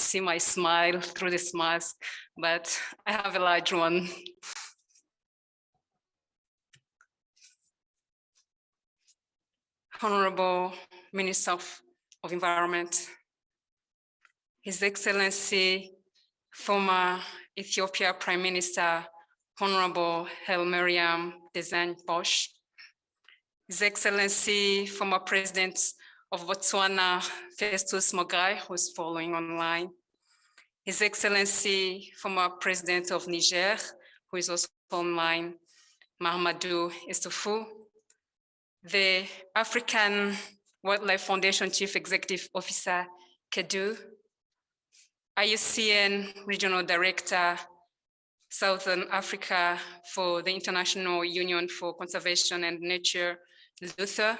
see my smile through this mask, but I have a large one. Honorable Minister of Environment, His Excellency, former Ethiopia Prime Minister, Honorable Hailemariam Desalegn, His Excellency, former President of Botswana, Festus Mogae, who's following online, His Excellency, former President of Niger, who is also online, Mahamadou Issoufou, the African Wildlife Foundation Chief Executive Officer, Kedu, IUCN Regional Director, Southern Africa for the International Union for Conservation and Nature, Luther,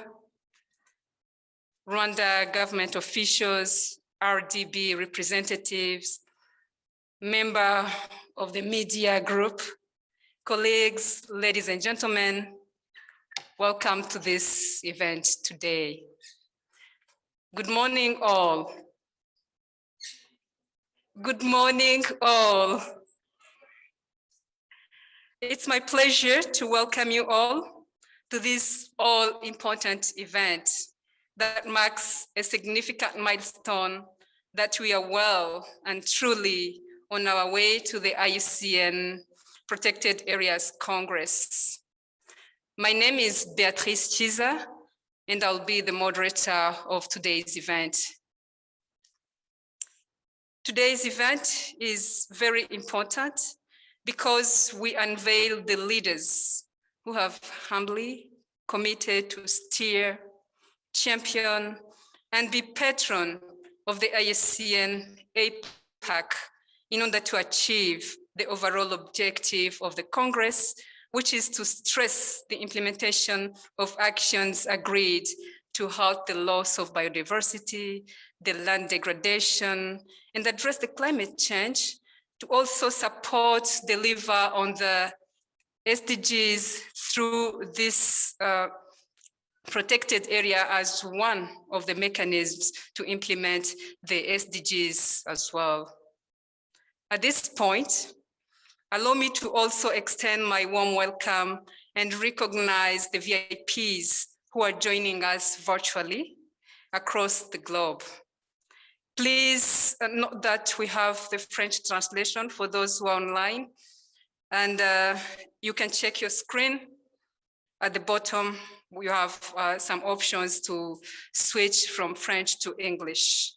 Rwanda government officials, RDB representatives, member of the media group, colleagues, ladies and gentlemen, welcome to this event today. Good morning, all. Good morning, all. It's my pleasure to welcome you all to this all-important event that marks a significant milestone that we are well and truly on our way to the IUCN Protected Areas Congress. My name is Beatrice Chiza, and I'll be the moderator of today's event. Today's event is very important because we unveil the leaders who have humbly committed to steer, champion, and be patron of the IUCN APAC in order to achieve the overall objective of the Congress, which is to stress the implementation of actions agreed to halt the loss of biodiversity, the land degradation, and address the climate change, to also support, deliver on the SDGs through this protected area as one of the mechanisms to implement the SDGs as well. At this point, allow me to also extend my warm welcome and recognize the VIPs who are joining us virtually across the globe. Please note that we have the French translation for those who are online, and you can check your screen. At the bottom, we have some options to switch from French to English.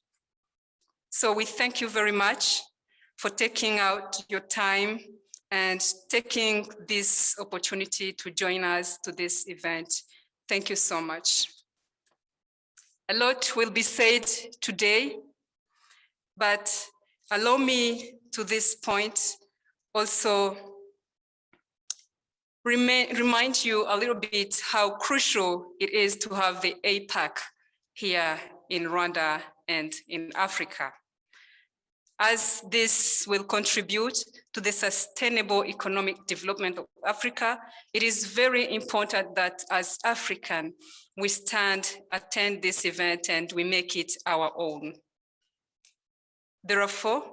So we thank you very much for taking out your time and taking this opportunity to join us to this event. Thank you so much. A lot will be said today, but allow me to this point also remind you a little bit how crucial it is to have the APAC here in Rwanda and in Africa, as this will contribute to the sustainable economic development of Africa. It is very important that as African, we attend this event and we make it our own. Therefore,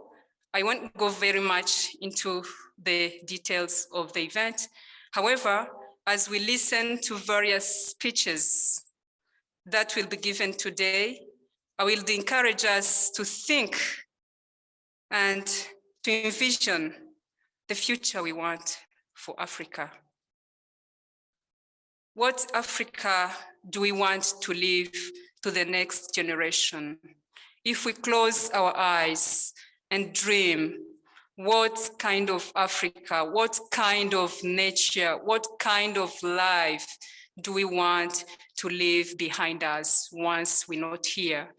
I won't go very much into the details of the event. However, as we listen to various speeches that will be given today, I will encourage us to think and to envision the future we want for Africa. What Africa do we want to leave to the next generation? If we close our eyes and dream, what kind of Africa, what kind of nature, what kind of life do we want to leave behind us once we're not here?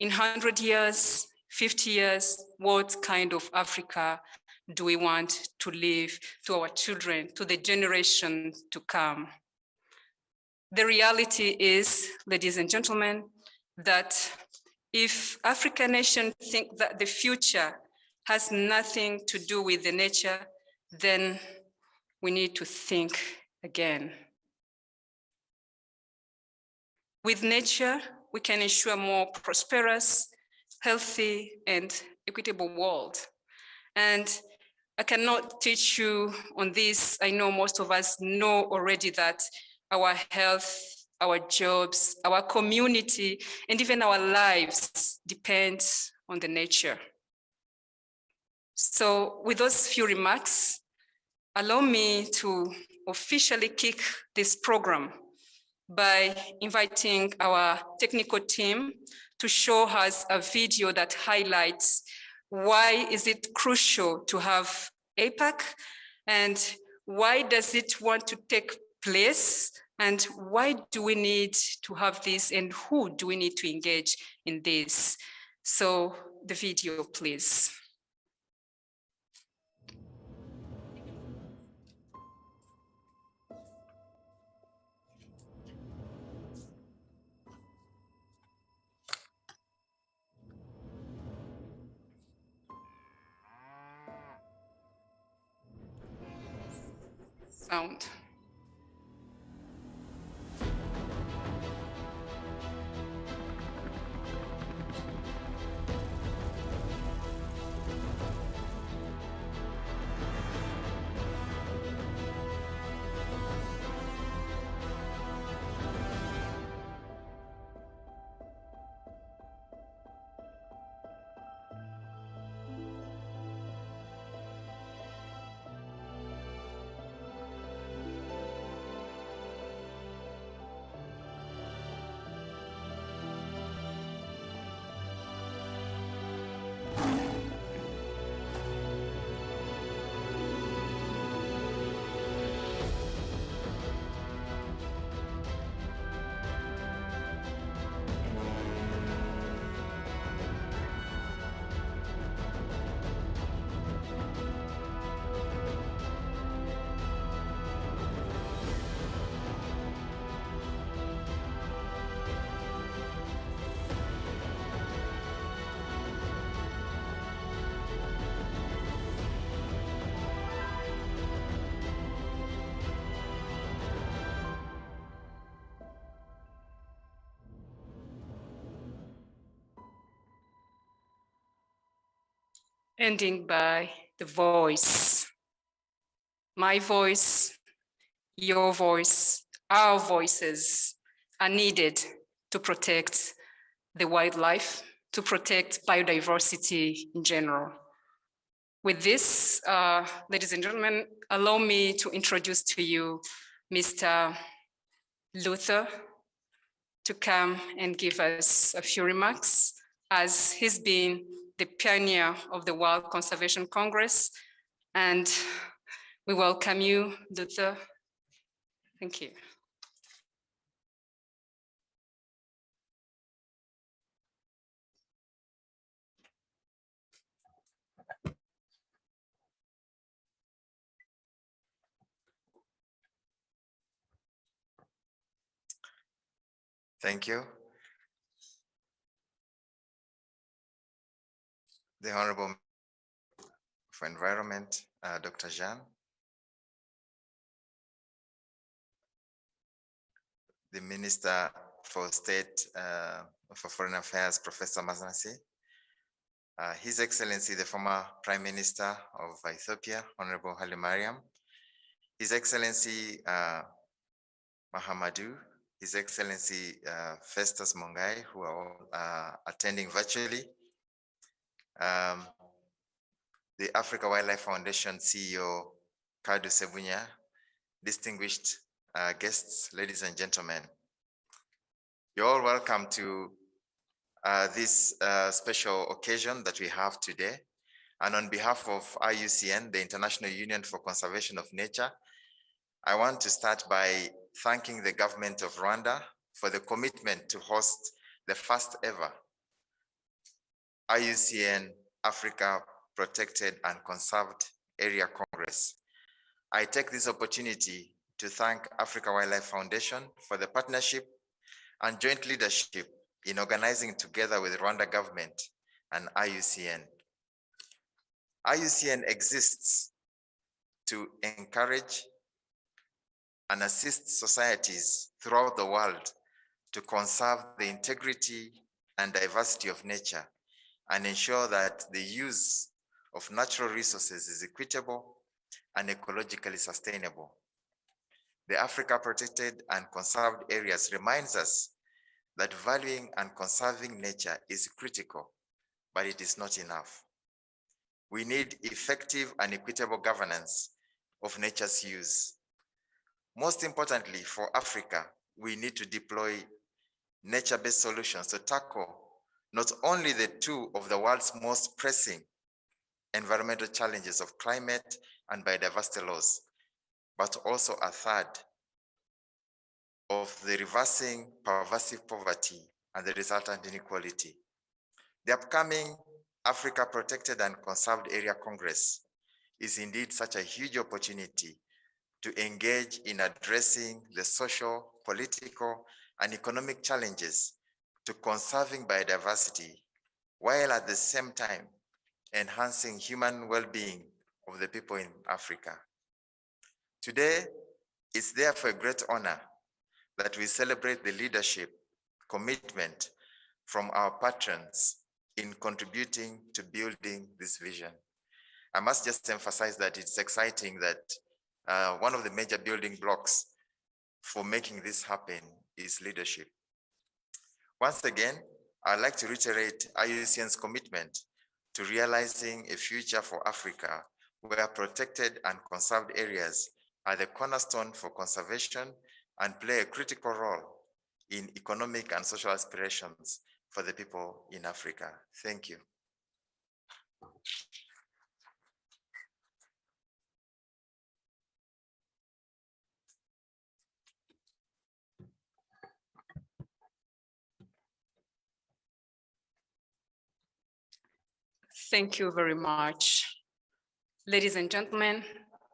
In 100 years, 50 years, what kind of Africa do we want to leave to our children, to the generation to come? The reality is, ladies and gentlemen, that if African nations think that the future has nothing to do with the nature, then we need to think again. With nature, we can ensure more prosperous, healthy, and equitable world. And I cannot teach you on this. I know most of us know already that our health, our jobs, our community, and even our lives depend on the nature. So with those few remarks, allow me to officially kick this program by inviting our technical team to show us a video that highlights why is it crucial to have APAC, and why does it want to take place, and why do we need to have this, and who do we need to engage in this? So the video, please. Sound. Ending by the voice. My voice, your voice, our voices are needed to protect the wildlife, to protect biodiversity in general. With this, ladies and gentlemen, allow me to introduce to you Mr. Luther to come and give us a few remarks, as he's been the pioneer of the World Conservation Congress. And we welcome you, Luther. Thank you. Thank you. The Honorable for Environment, Dr. Jean. The Minister for State for Foreign Affairs, Professor Maznasi. His Excellency, the former Prime Minister of Ethiopia, Honorable Haile Mariam. His Excellency Mahamadou, His Excellency Festus Mongai, who are all attending virtually. The Africa Wildlife Foundation CEO, Kadu Sebunya, distinguished guests, ladies and gentlemen. You're all welcome to this special occasion that we have today. And on behalf of IUCN, the International Union for Conservation of Nature, I want to start by thanking the government of Rwanda for the commitment to host the first ever IUCN Africa Protected and Conserved Area Congress. I take this opportunity to thank Africa Wildlife Foundation for the partnership and joint leadership in organizing together with Rwanda government and IUCN. IUCN exists to encourage and assist societies throughout the world to conserve the integrity and diversity of nature and ensure that the use of natural resources is equitable and ecologically sustainable. The Africa Protected and Conserved Areas reminds us that valuing and conserving nature is critical, but it is not enough. We need effective and equitable governance of nature's use. Most importantly, for Africa, we need to deploy nature-based solutions to tackle not only the two of the world's most pressing environmental challenges of climate and biodiversity loss, but also a third of the reversing pervasive poverty and the resultant inequality. The upcoming Africa Protected and Conserved Area Congress is indeed such a huge opportunity to engage in addressing the social, political, and economic challenges to conserving biodiversity, while at the same time enhancing human well-being of the people in Africa. Today, it's therefore a great honor that we celebrate the leadership, commitment from our patrons in contributing to building this vision. I must just emphasize that it's exciting that one of the major building blocks for making this happen is leadership. Once again, I'd like to reiterate IUCN's commitment to realizing a future for Africa where protected and conserved areas are the cornerstone for conservation and play a critical role in economic and social aspirations for the people in Africa. Thank you. Thank you very much. Ladies and gentlemen,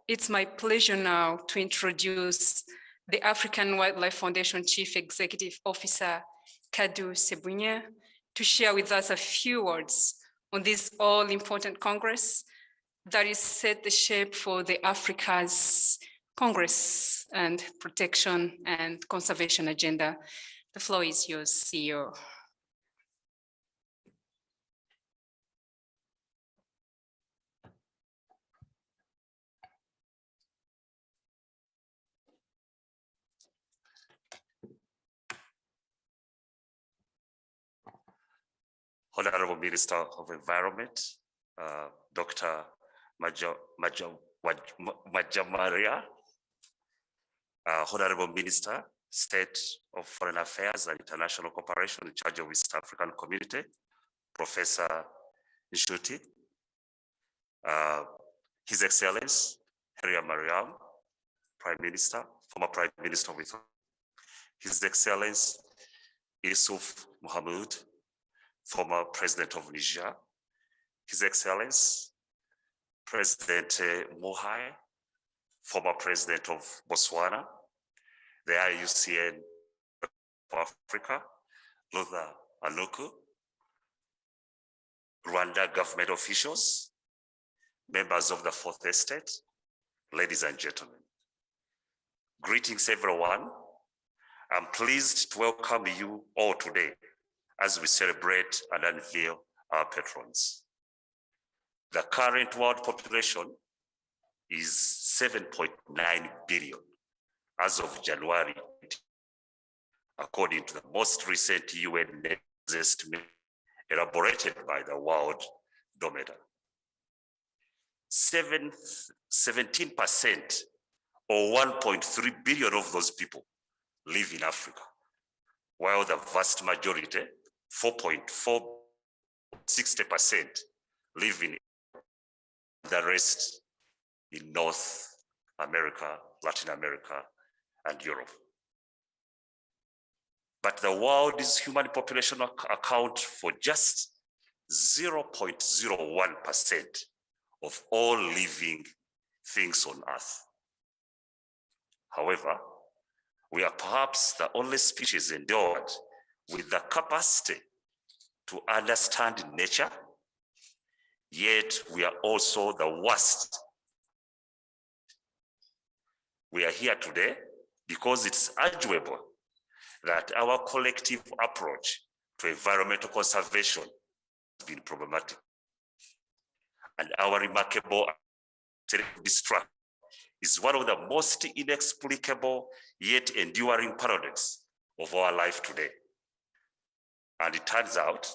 it's my pleasure now to introduce the African Wildlife Foundation Chief Executive Officer, Kadu Sebunya, to share with us a few words on this all-important Congress that is set the shape for the Africa's Congress and Protection and Conservation Agenda. The floor is yours, CEO. Honorable Minister of Environment, Dr. Majamaria, Honorable Minister, State of Foreign Affairs and International Cooperation in charge of East African Community, Professor Nshuti, His Excellency, Haria Mariam, Prime Minister, former Prime Minister of Ethiopia, His Excellency, Yusuf Mohamud, former President of Niger, His Excellency, President Mohai, former President of Botswana, the IUCN of Africa, Luther Aluku, Rwanda government officials, members of the Fourth Estate, ladies and gentlemen. Greetings, everyone. I'm pleased to welcome you all today as we celebrate and unveil our patrons. The current world population is 7.9 billion as of January, according to the most recent UN estimate elaborated by the World Dometer. 17% or 1.3 billion of those people live in Africa, while the vast majority, 60%, live in the rest in North America, Latin America, and Europe. But the world's human population account for just 0.01% of all living things on Earth. However, we are perhaps the only species endowed with the capacity to understand nature, yet we are also the worst. We are here today because it's arguable that our collective approach to environmental conservation been problematic. And our remarkable destruction is one of the most inexplicable yet enduring paradoxes of our life today. And it turns out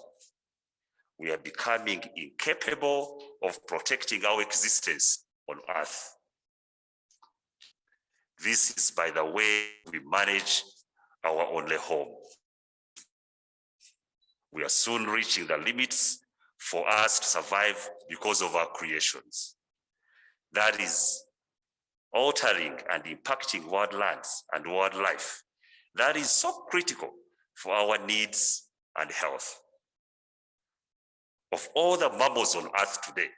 we are becoming incapable of protecting our existence on Earth. This is, by the way, we manage our only home. We are soon reaching the limits for us to survive because of our creations. That is altering and impacting world lands and wildlife. That is so critical for our needs and health. Of all the mammals on Earth today,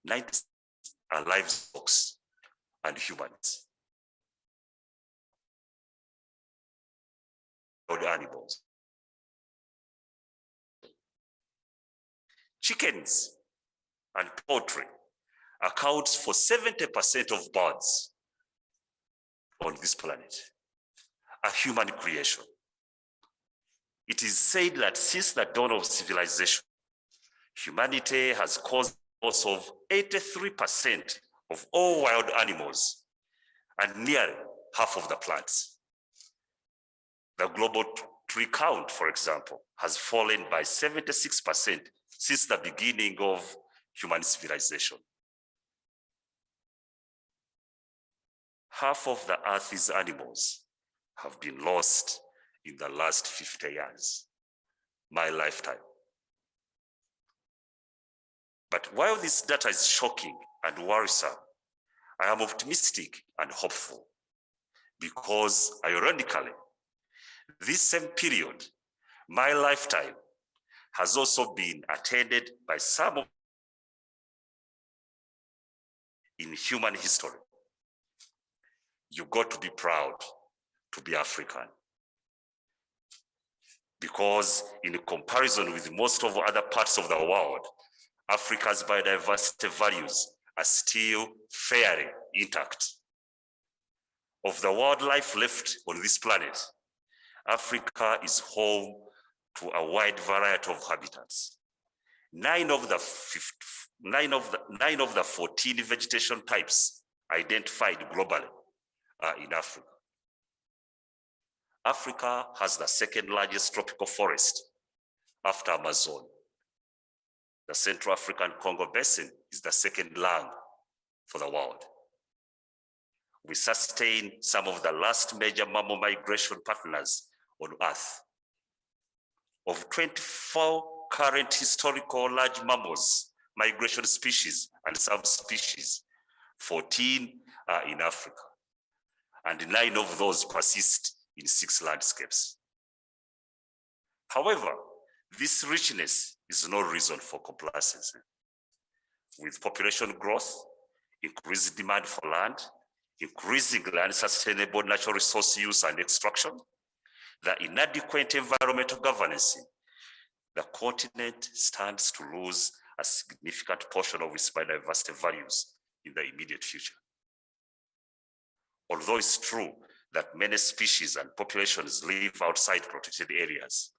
90% are livestock and humans. Wild animals. Chickens and poultry accounts for 70% of birds on this planet, a human creation. It is said that since the dawn of civilization, humanity has caused the loss of 83% of all wild animals and nearly half of the plants. The global tree count, for example, has fallen by 76% since the beginning of human civilization. Half of the Earth's animals have been lost in the last 50 years, my lifetime. But while this data is shocking and worrisome, I am optimistic and hopeful because, ironically, this same period, my lifetime, has also been attended by some in human history. You got to be proud to be African, because in comparison with most of other parts of the world, Africa's biodiversity values are still fairly intact. Of the wildlife left on this planet, Africa is home to a wide variety of habitats. Nine of the 14 vegetation types identified globally are in Africa. Africa has the second largest tropical forest after Amazon. The Central African Congo Basin is the second lung for the world. We sustain some of the last major mammal migration partners on Earth. Of 24 current historical large mammals, migration species and subspecies, 14 are in Africa, and 9 of those persist in 6 landscapes. However, this richness is no reason for complacency. With population growth, increased demand for land, increasingly unsustainable natural resource use and extraction, the inadequate environmental governance, the continent stands to lose a significant portion of its biodiversity values in the immediate future. Although it's true that many species and populations live outside protected areas,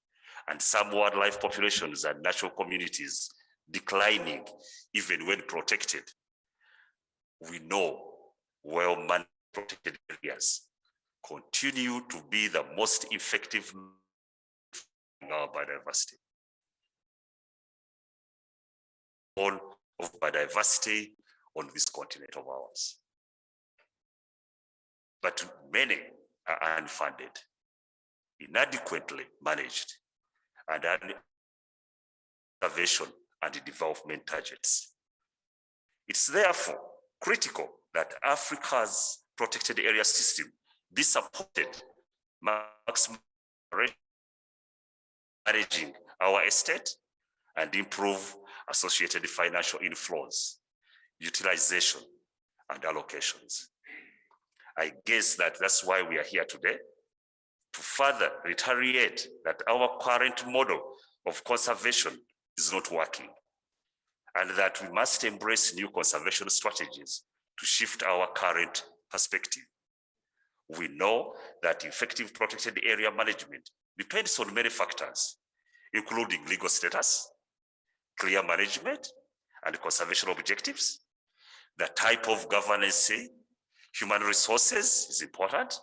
and some wildlife populations and natural communities declining even when protected, we know well-managed protected areas continue to be the most effective in our biodiversity. All of biodiversity on this continent of ours. But many are unfunded, inadequately managed, and conservation and development targets. It's therefore critical that Africa's protected area system be supported, managing our estate and improve associated financial inflows, utilization, and allocations. I guess that's why we are here today, to further reiterate that our current model of conservation is not working, and that we must embrace new conservation strategies to shift our current perspective. We know that effective protected area management depends on many factors, including legal status, clear management and conservation objectives, the type of governance, human resources is important,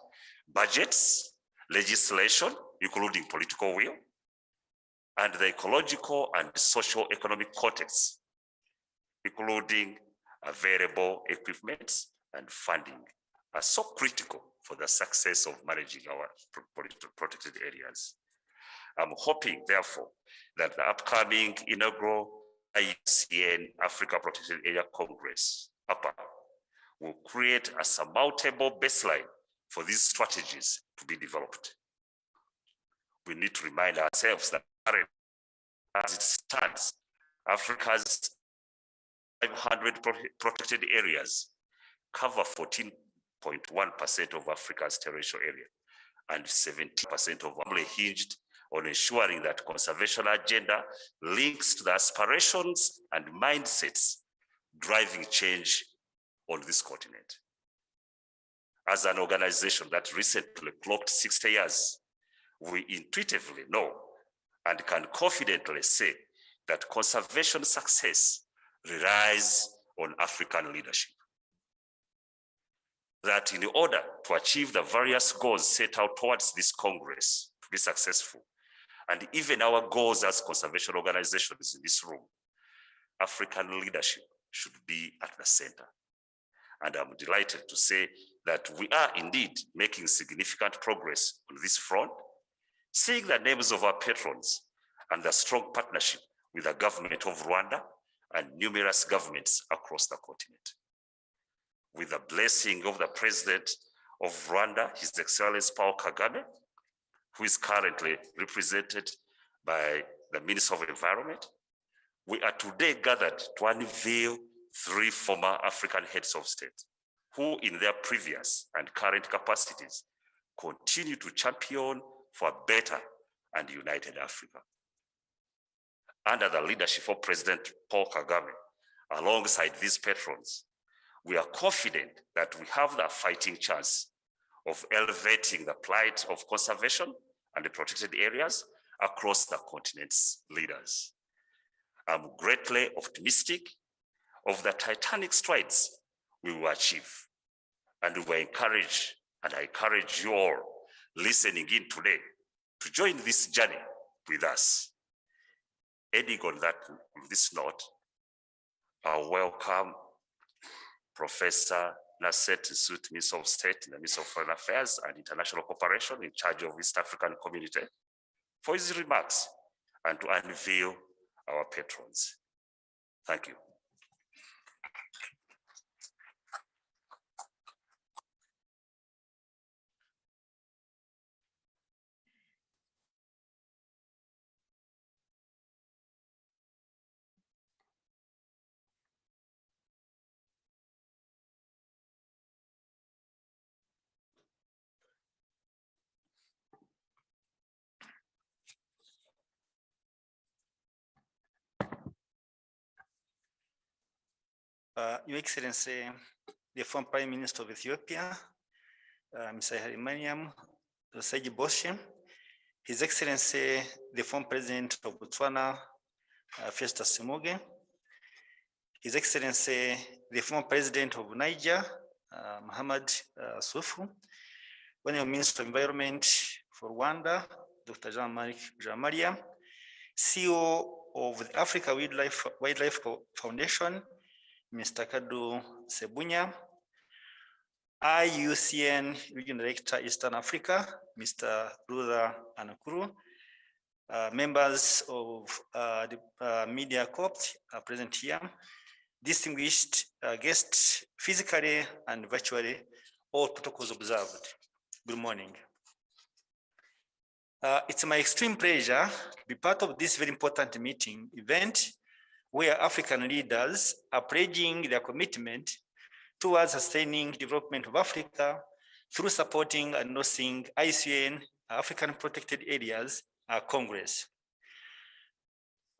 budgets, legislation, including political will, and the ecological and socio-economic context, including available equipment and funding, are so critical for the success of managing our protected areas. I'm hoping, therefore, that the upcoming inaugural IUCN Africa Protected Area Congress, APA, will create a surmountable baseline for these strategies to be developed. We need to remind ourselves that as it stands, Africa's 500 protected areas cover 14.1% of Africa's terrestrial area, and 70% of them hinged on ensuring that conservation agenda links to the aspirations and mindsets driving change on this continent. As an organization that recently clocked 60 years, we intuitively know and can confidently say that conservation success relies on African leadership. That in order to achieve the various goals set out towards this Congress to be successful, and even our goals as conservation organizations in this room, African leadership should be at the center. And I'm delighted to say that we are indeed making significant progress on this front, seeing the names of our patrons and the strong partnership with the government of Rwanda and numerous governments across the continent. With the blessing of the President of Rwanda, His Excellency Paul Kagame, who is currently represented by the Minister of Environment, we are today gathered to unveil 3 former African heads of state who in their previous and current capacities continue to champion for a better and united Africa. Under the leadership of President Paul Kagame, alongside these patrons, we are confident that we have the fighting chance of elevating the plight of conservation and the protected areas across the continent's leaders. I'm greatly optimistic of the titanic strides we will achieve, and we encourage, and I encourage you all listening in today to join this journey with us. Ending on this note, I welcome Professor Nasset Sut, Minister of State in the Ministry of Foreign Affairs and International Cooperation in charge of East African Community, for his remarks and to unveil our patrons. Thank you. Your Excellency, the former Prime Minister of Ethiopia, Mr. Hailemariam Desalegn Boshe, His Excellency, the former President of Botswana, Festus Semoge, His Excellency, the former President of Niger, Mohamed Sufu, Honorable Minister of Environment for Rwanda, Dr. Jean Maria, CEO of the Africa Wildlife Foundation, Mr. Kadu Sebunya, IUCN Regional Director Eastern Africa, Mr. Ruther Anakuru, members of the media corps are present here, distinguished guests physically and virtually, all protocols observed. Good morning. It's my extreme pleasure to be part of this very important event where African leaders are pledging their commitment towards sustaining development of Africa through supporting and endorsing IUCN African Protected Areas Congress.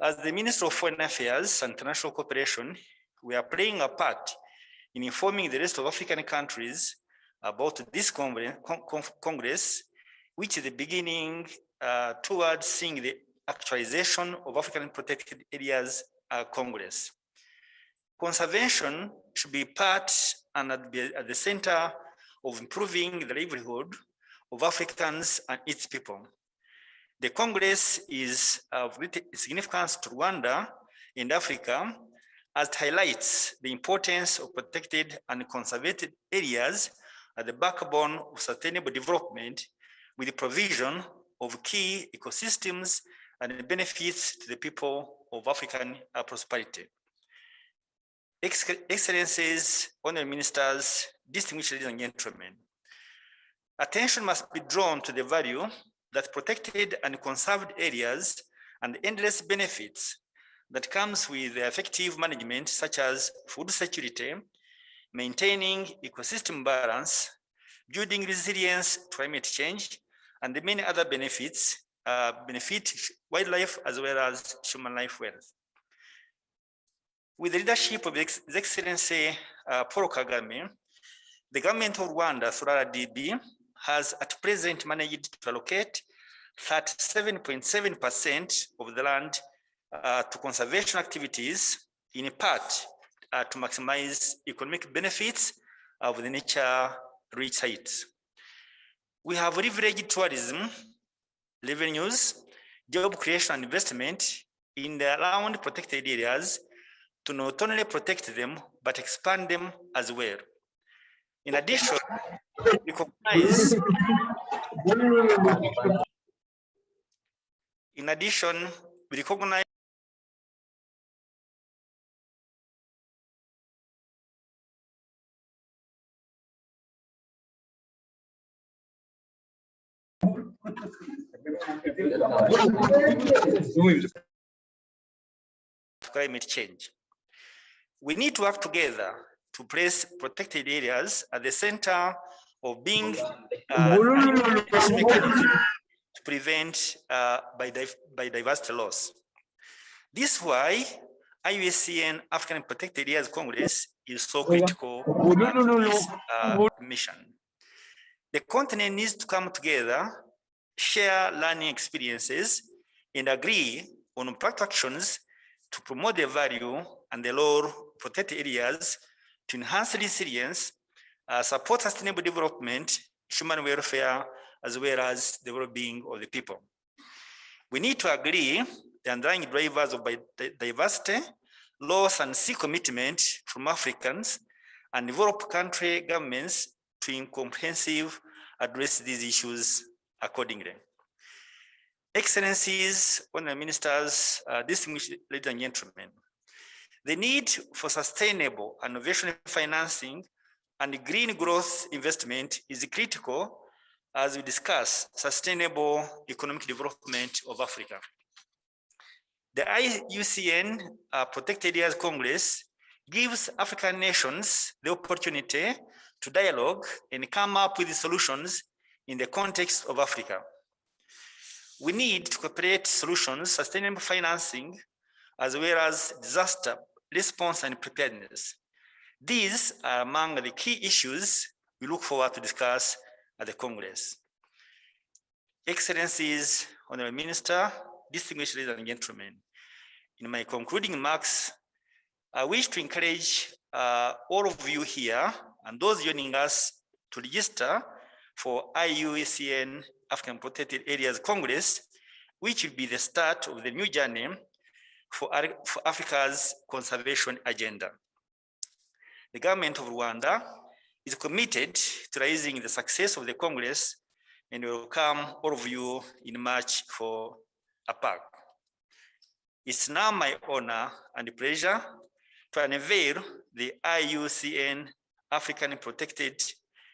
As the Minister of Foreign Affairs and International Cooperation, we are playing a part in informing the rest of African countries about this Congress, which is the beginning towards seeing the actualization of African Protected Areas Congress. Conservation should be part and be at the center of improving the livelihood of Africans and its people. The Congress is of great significance to Rwanda and Africa, as it highlights the importance of protected and conserved areas at the backbone of sustainable development, with the provision of key ecosystems and benefits to the people of African prosperity. Excellencies, honorable ministers, distinguished ladies and gentlemen, attention must be drawn to the value that protected and conserved areas and the endless benefits that comes with effective management, such as food security, maintaining ecosystem balance, building resilience to climate change, and the many other benefits benefit wildlife as well as human life wealth. With the leadership of His Excellency Paul Kagame, the government of Rwanda through RDB has at present managed to allocate 37.7% of the land to conservation activities, in part to maximize economic benefits of the nature-rich sites. We have leveraged tourism, revenues, job creation and investment in the around protected areas to not only protect them, but expand them as well. In addition, we recognize climate change. We need to work together to place protected areas at the center of being to prevent biodiversity loss. This is why IUCN African Protected Areas Congress is so critical to this mission. The continent needs to come together, share learning experiences, and agree on practical actions to promote the value and the role of protected areas to enhance resilience, support sustainable development, human welfare, as well as the well-being of the people. We need to agree the underlying drivers of diversity, loss, and seek commitment from Africans and developed country governments to comprehensive address these issues accordingly. Excellencies, honorable ministers, distinguished ladies and gentlemen, the need for sustainable innovation financing and green growth investment is critical as we discuss sustainable economic development of Africa. The IUCN Protected Areas Congress gives African nations the opportunity to dialogue and come up with solutions in the context of Africa. We need to cooperate solutions, sustainable financing, as well as disaster response and preparedness. These are among the key issues we look forward to discuss at the Congress. Excellencies, Honorable Minister, distinguished ladies and gentlemen, in my concluding remarks, I wish to encourage all of you here and those joining us to register for IUCN African Protected Areas Congress, which will be the start of the new journey for Africa's conservation agenda. The government of Rwanda is committed to raising the success of the Congress and welcome all of you in March for a park. It's now my honor and pleasure to unveil the IUCN African Protected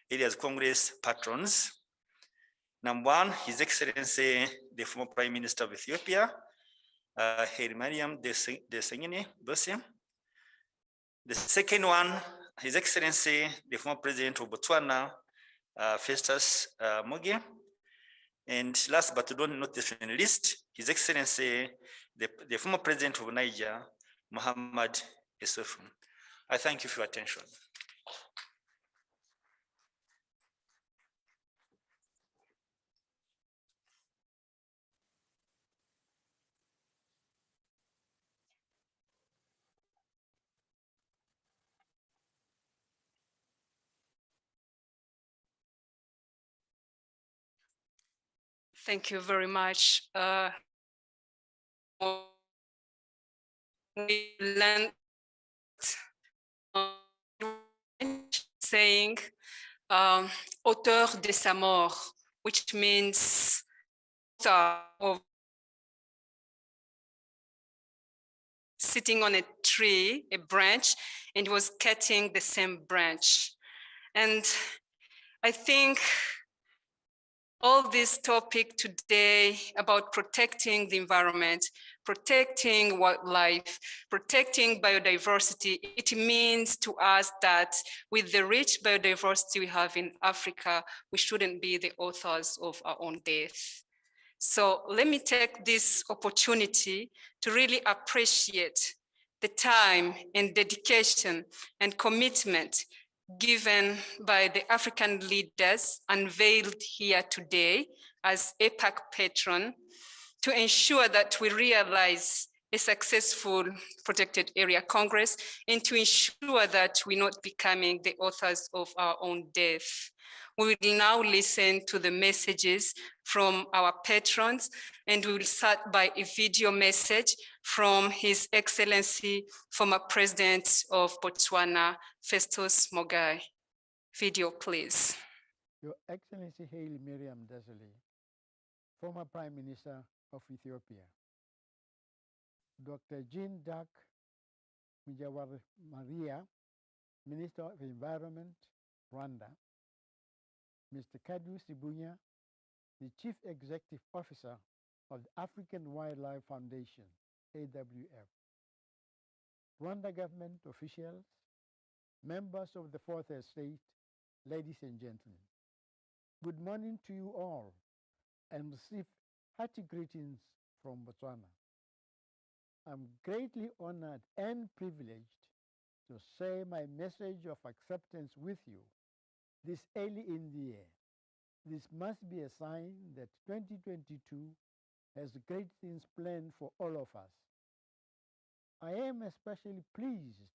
Areas Congress patrons. Number one, His Excellency, the former Prime Minister of Ethiopia, Haile Mariam Desalegn Busse. The second one, His Excellency, the former President of Botswana, Festus Mogae. And last but not the least, His Excellency, the former President of Niger, Muhammad Issoufou. I thank you for your attention. Thank you very much. We learned saying auteur de sa mort, which means author of sitting on a tree, a branch, and was cutting the same branch. And I think all this topic today about protecting the environment, protecting wildlife, protecting biodiversity, it means to us that with the rich biodiversity we have in Africa, we shouldn't be the authors of our own death. So let me take this opportunity to really appreciate the time and dedication and commitment given by the African leaders unveiled here today as APAC Patron to ensure that we realize a successful protected area Congress and to ensure that we're not becoming the authors of our own death. We will now listen to the messages from our patrons, and we will start by a video message from His Excellency, former President of Botswana, Festus Mogae. Video, please. Your Excellency Haile Mariam Desalegn, former Prime Minister of Ethiopia. Dr. Jean Dak Maria, Minister of Environment, Rwanda. Mr. Kadu Sibunya, the Chief Executive Officer of the African Wildlife Foundation, AWF. Rwanda government officials, members of the Fourth Estate, ladies and gentlemen. Good morning to you all, and receive hearty greetings from Botswana. I'm greatly honored and privileged to share my message of acceptance with you this early in the year. This must be a sign that 2022 has great things planned for all of us. I am especially pleased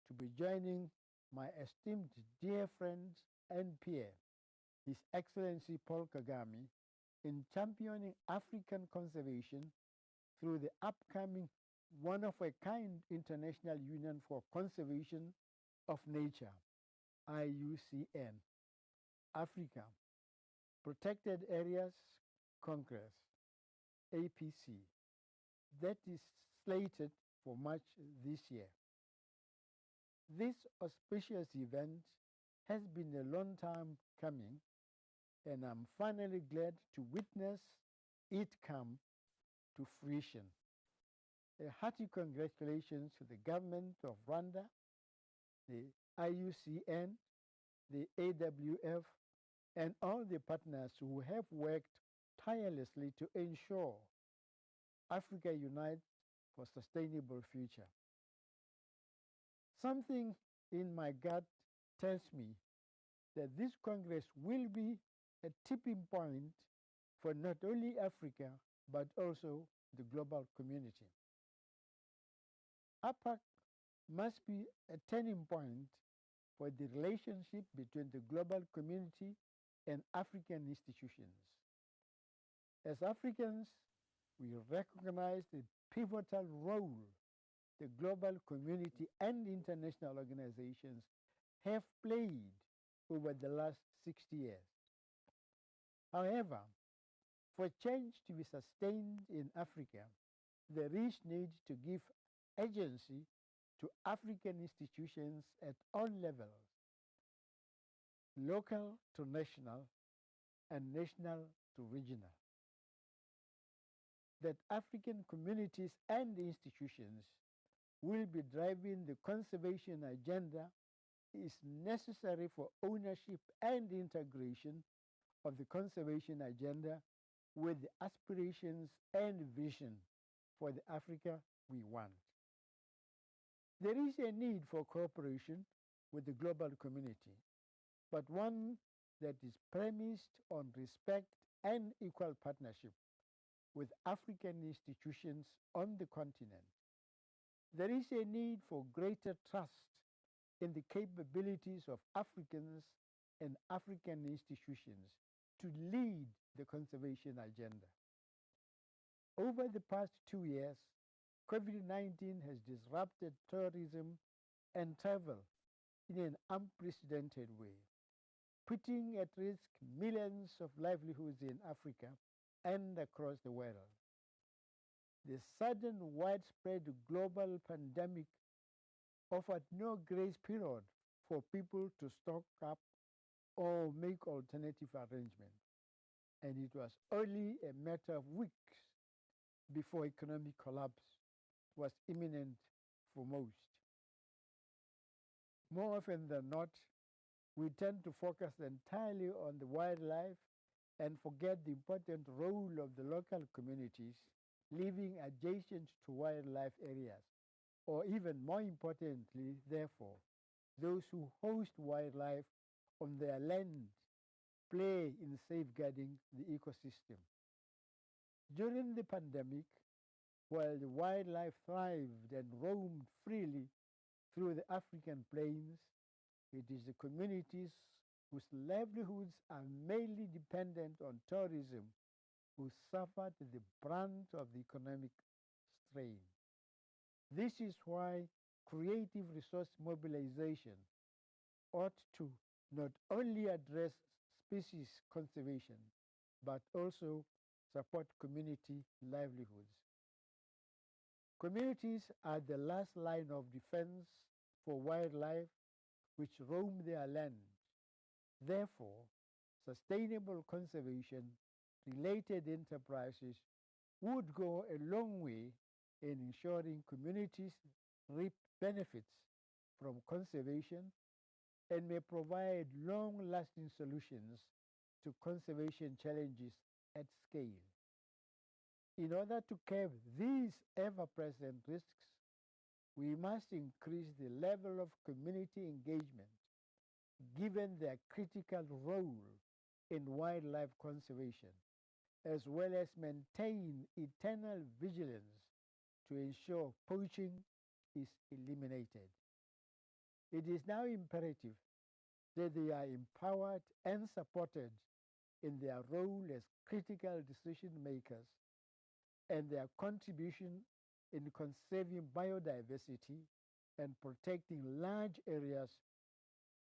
to be joining my esteemed dear friends and peer, His Excellency Paul Kagame, in championing African conservation through the upcoming one-of-a-kind International Union for Conservation of Nature, IUCN, Africa, Protected Areas Congress, APC, that is slated for March this year. This auspicious event has been a long time coming, and I'm finally glad to witness it come to fruition. A hearty congratulations to the government of Rwanda, the IUCN, the AWF, and all the partners who have worked tirelessly to ensure Africa unites for sustainable future. Something in my gut tells me that this Congress will be a tipping point for not only Africa, but also the global community. APAC must be a turning point for the relationship between the global community and African institutions. As Africans, we recognize the pivotal role the global community and international organizations have played over the last 60 years. However, for change to be sustained in Africa, there is need to give agency to African institutions at all levels, local to national and national to regional. That African communities and institutions will be driving the conservation agenda is necessary for ownership and integration of the conservation agenda with the aspirations and vision for the Africa we want. There is a need for cooperation with the global community, but one that is premised on respect and equal partnership with African institutions on the continent. There is a need for greater trust in the capabilities of Africans and African institutions to lead the conservation agenda. Over the past 2 years, COVID-19 has disrupted tourism and travel in an unprecedented way, putting at risk millions of livelihoods in Africa and across the world. The sudden widespread global pandemic offered no grace period for people to stock up or make alternative arrangements, and it was only a matter of weeks before economic collapse was imminent for most. More often than not, we tend to focus entirely on the wildlife and forget the important role of the local communities living adjacent to wildlife areas, or even more importantly, therefore, those who host wildlife on their land play in safeguarding the ecosystem. During the pandemic, while the wildlife thrived and roamed freely through the African plains, it is the communities whose livelihoods are mainly dependent on tourism who suffered the brunt of the economic strain. This is why creative resource mobilization ought to not only address species conservation, but also support community livelihoods. Communities are the last line of defense for wildlife which roam their land. Therefore, sustainable conservation related enterprises would go a long way in ensuring communities reap benefits from conservation and may provide long-lasting solutions to conservation challenges at scale. In order to curb these ever-present risks, we must increase the level of community engagement, given their critical role in wildlife conservation, as well as maintain eternal vigilance to ensure poaching is eliminated. It is now imperative that they are empowered and supported in their role as critical decision makers, and their contribution in conserving biodiversity and protecting large areas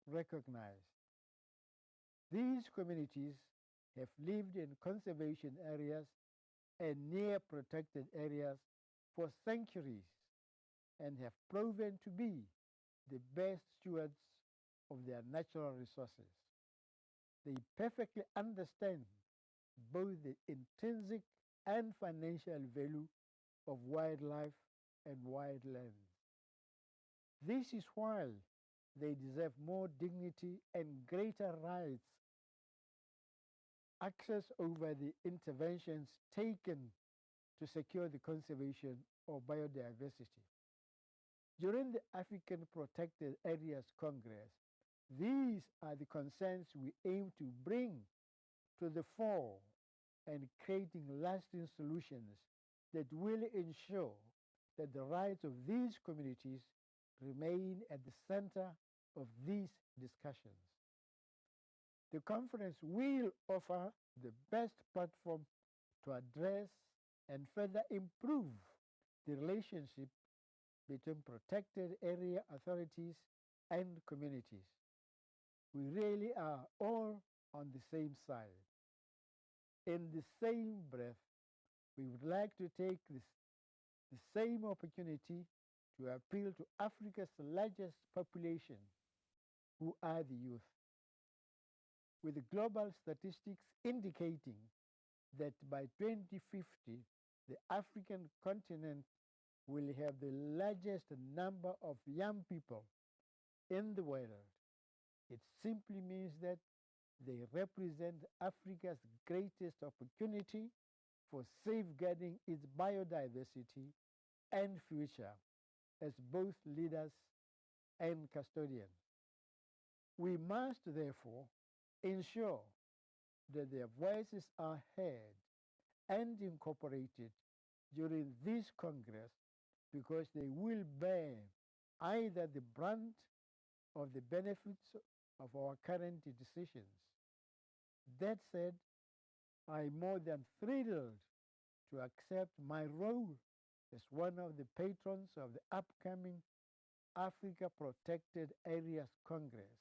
recognized. These communities have lived in conservation areas and near protected areas for centuries and have proven to be the best stewards of their natural resources. They perfectly understand both the intrinsic and financial value of wildlife and wildlands. This is why they deserve more dignity and greater rights, access over the interventions taken to secure the conservation of biodiversity. During the African Protected Areas Congress, these are the concerns we aim to bring to the fore and creating lasting solutions that will ensure that the rights of these communities remain at the center of these discussions. The conference will offer the best platform to address and further improve the relationship between protected area authorities and communities. We really are all on the same side. In the same breath, we would like to take the same opportunity to appeal to Africa's largest population, who are the youth. With the global statistics indicating that by 2050, the African continent will have the largest number of young people in the world, it simply means that they represent Africa's greatest opportunity for safeguarding its biodiversity and future as both leaders and custodians. We must therefore ensure that their voices are heard and incorporated during this Congress, because they will bear either the brunt of the benefits of our current decisions That said, I'm more than thrilled to accept my role as one of the patrons of the upcoming Africa Protected Areas Congress,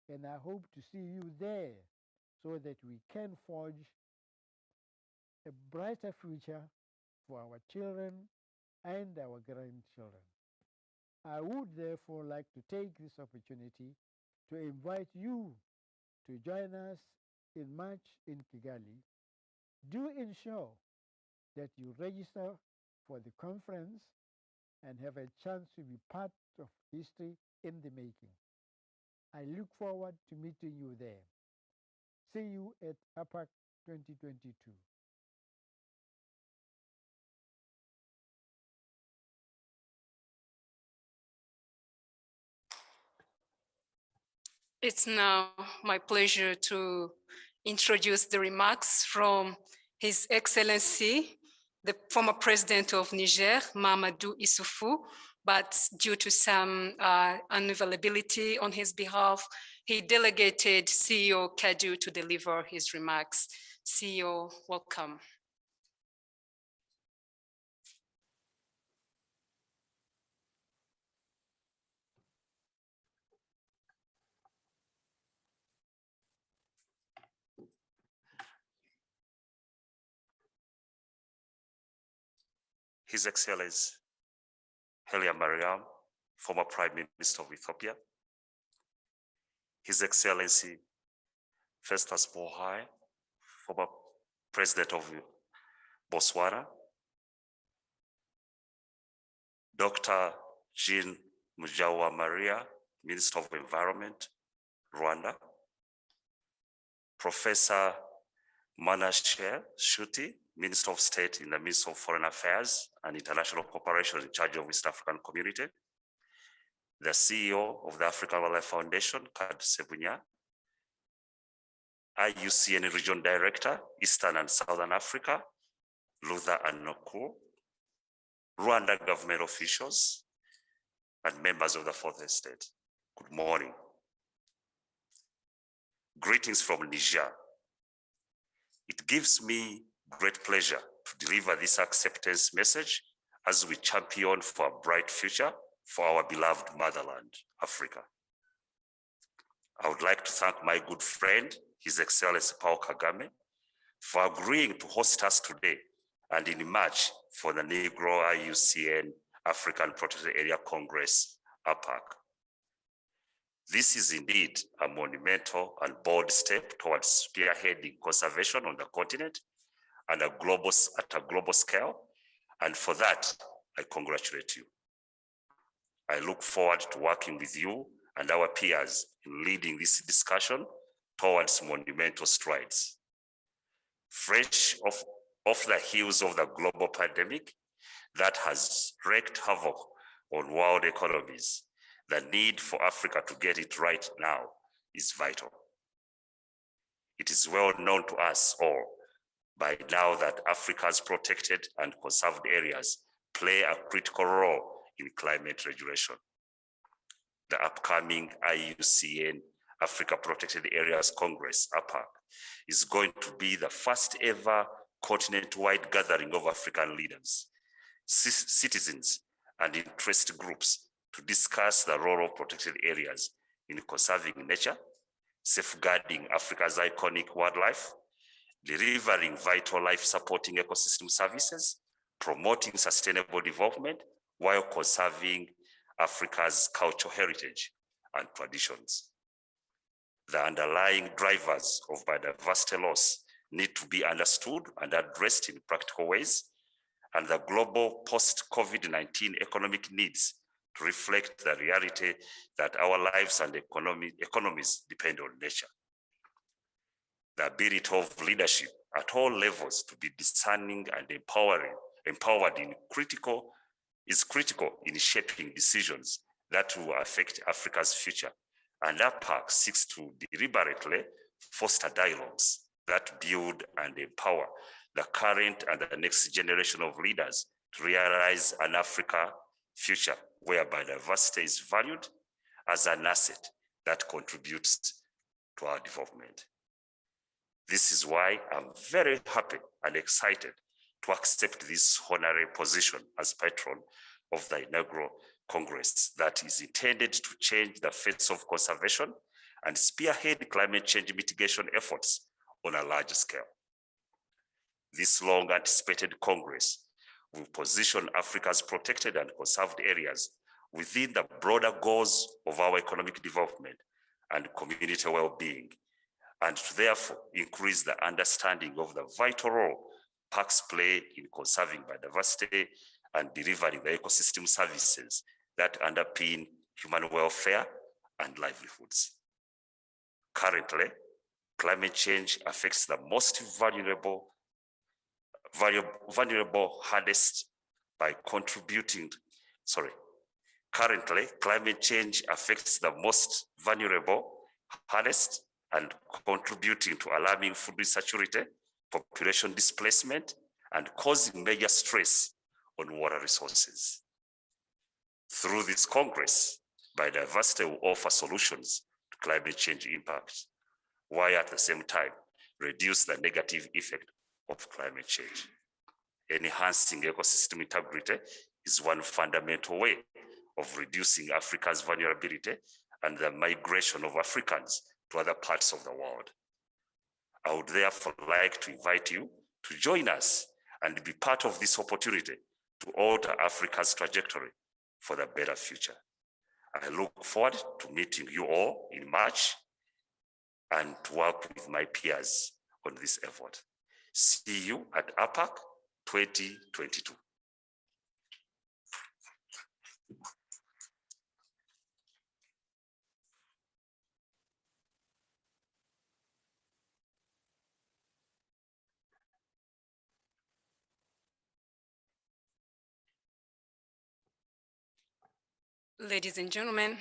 and I hope to see you there so that we can forge a brighter future for our children and our grandchildren. I would therefore like to take this opportunity to invite you to join us in March in Kigali. Do ensure that you register for the conference and have a chance to be part of history in the making. I look forward to meeting you there. See you at APAC 2022. It's now my pleasure to introduce the remarks from His Excellency, the former president of Niger, Mamadou Issoufou, but due to some unavailability on his behalf, he delegated CEO Kadu to deliver his remarks. CEO, welcome. His Excellency Haile Mariam, former Prime Minister of Ethiopia, His Excellency Festus Mogae, former President of Botswana, Dr. Jean Mujawa Maria, Minister of Environment, Rwanda, Professor Manashe Shuti, Minister of State in the Ministry of Foreign Affairs and International Cooperation in charge of East African Community, the CEO of the African Wildlife Foundation, Kadu Sebunya, IUCN Region Director, Eastern and Southern Africa, Luther Anoku, Rwanda government officials, and members of the Fourth Estate. Good morning. Greetings from Niger. It gives me great pleasure to deliver this acceptance message as we champion for a bright future for our beloved motherland, Africa. I would like to thank my good friend, His Excellency Paul Kagame, for agreeing to host us today and in March for the Negro IUCN African Protected Area Congress, APAC. This is indeed a monumental and bold step towards spearheading conservation on the continent and at a global scale, and for that, I congratulate you. I look forward to working with you and our peers in leading this discussion towards monumental strides. Fresh off the heels of the global pandemic that has wreaked havoc on world economies, the need for Africa to get it right now is vital. It is well known to us all by now that Africa's protected and conserved areas play a critical role in climate regulation. The upcoming IUCN Africa Protected Areas Congress, APAC, is going to be the first ever continent-wide gathering of African leaders, citizens, and interest groups to discuss the role of protected areas in conserving nature, safeguarding Africa's iconic wildlife, delivering vital life-supporting ecosystem services, promoting sustainable development while conserving Africa's cultural heritage and traditions. The underlying drivers of biodiversity loss need to be understood and addressed in practical ways, and the global post-COVID-19 economic needs to reflect the reality that our lives and economies depend on nature. The ability of leadership at all levels to be discerning and empowered is critical in shaping decisions that will affect Africa's future. And APAC seeks to deliberately foster dialogues that build and empower the current and the next generation of leaders to realize an Africa future where biodiversity is valued as an asset that contributes to our development. This is why I'm very happy and excited to accept this honorary position as patron of the inaugural Congress that is intended to change the face of conservation and spearhead climate change mitigation efforts on a large scale. This long anticipated Congress will position Africa's protected and conserved areas within the broader goals of our economic development and community well-being, and to therefore increase the understanding of the vital role parks play in conserving biodiversity and delivering the ecosystem services that underpin human welfare and livelihoods. Currently, climate change affects the most vulnerable hardest by contributing, currently, climate change affects the most vulnerable hardest and contributing to alarming food insecurity, population displacement, and causing major stress on water resources. Through this Congress, biodiversity will offer solutions to climate change impacts, while at the same time, reduce the negative effect of climate change. Enhancing ecosystem integrity is one fundamental way of reducing Africa's vulnerability and the migration of Africans to other parts of the world. I would therefore like to invite you to join us and be part of this opportunity to alter Africa's trajectory for the better future. I look forward to meeting you all in March and to work with my peers on this effort. See you at APAC 2022. Ladies and gentlemen,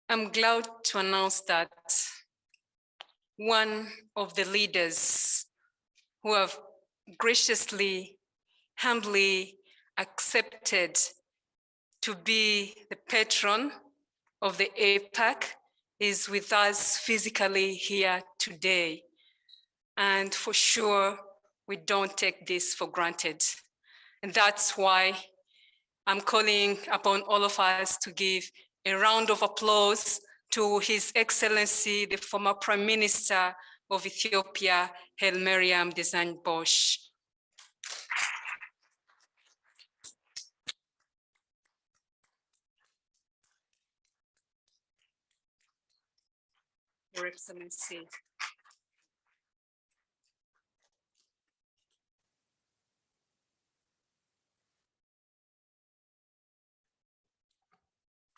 I'm glad to announce that one of the leaders who have graciously, humbly accepted to be the patron of the APAC is with us physically here today. And for sure, we don't take this for granted. And that's why I'm calling upon all of us to give a round of applause to His Excellency, the former Prime Minister of Ethiopia, Haile Mariam Desalegn. Your Excellency.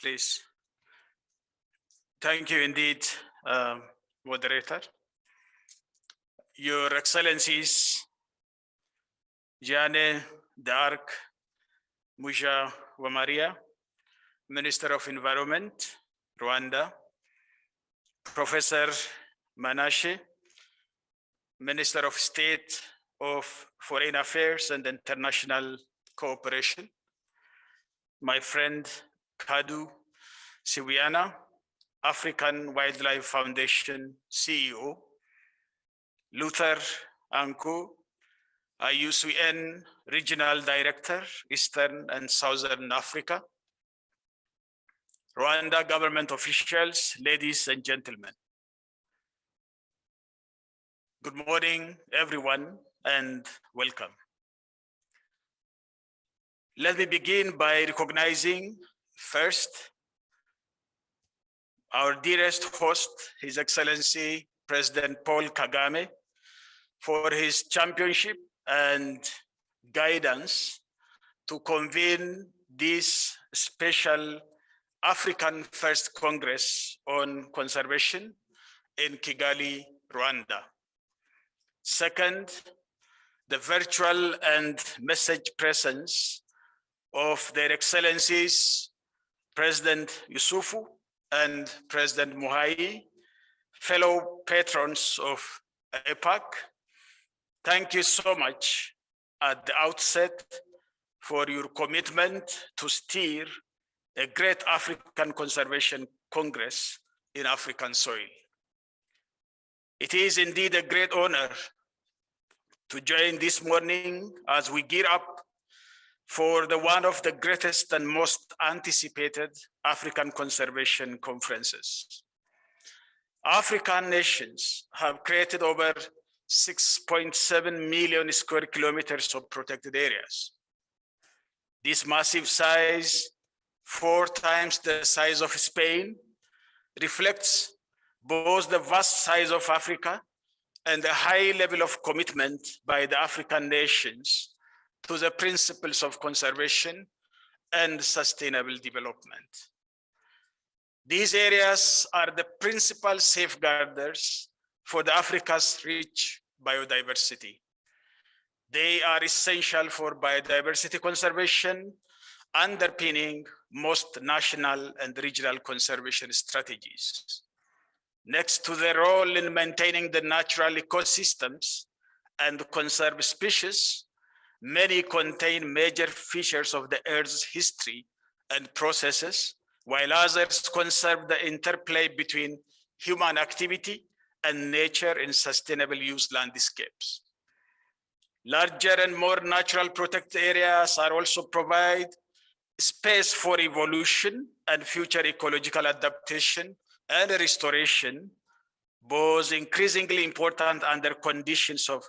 Please. Thank you indeed, moderator. Your Excellencies, Jane d'Arc Muja Wamaria, Minister of Environment, Rwanda, Professor Manashe, Minister of State of Foreign Affairs and International Cooperation, my friend Kadu Siwiana, African Wildlife Foundation CEO, Luther Anku, IUCN Regional Director, Eastern and Southern Africa, Rwanda government officials, ladies and gentlemen. Good morning, everyone, and welcome. Let me begin by recognizing first our dearest host, His Excellency President Paul Kagame, for his championship and guidance to convene this special African First Congress on Conservation in Kigali, Rwanda. Second, the virtual and message presence of their Excellencies, President Yusufu and President Muhai, fellow patrons of APAC. Thank you so much at the outset for your commitment to steer a great African Conservation Congress in African soil. It is indeed a great honor to join this morning as we gear up for one of the greatest and most anticipated African conservation conferences. African nations have created over 6.7 million square kilometers of protected areas. This massive size, 4 times the size of Spain, reflects both the vast size of Africa and the high level of commitment by the African nations to the principles of conservation and sustainable development. These areas are the principal safeguarders for Africa's rich biodiversity. They are essential for biodiversity conservation, underpinning most national and regional conservation strategies. Next to their role in maintaining the natural ecosystems and conserve species, many contain major features of the Earth's history and processes, while others conserve the interplay between human activity and nature in sustainable use landscapes. Larger and more natural protected areas are also provide space for evolution and future ecological adaptation and restoration, both increasingly important under conditions of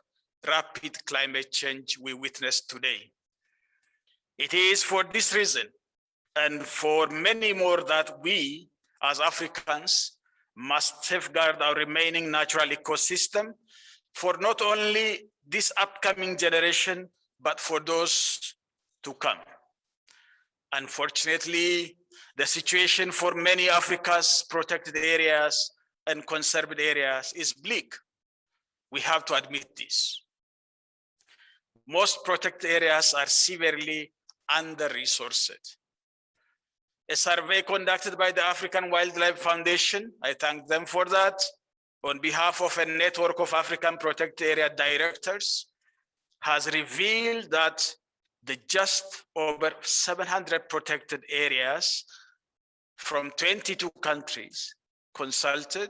rapid climate change we witness today. It is for this reason and for many more that we as Africans must safeguard our remaining natural ecosystem for not only this upcoming generation, but for those to come. Unfortunately, the situation for many Africa's protected areas and conserved areas is bleak. We have to admit this. Most protected areas are severely under-resourced. A survey conducted by the African Wildlife Foundation, I thank them for that, on behalf of a network of African protected area directors, has revealed that the just over 700 protected areas from 22 countries consulted,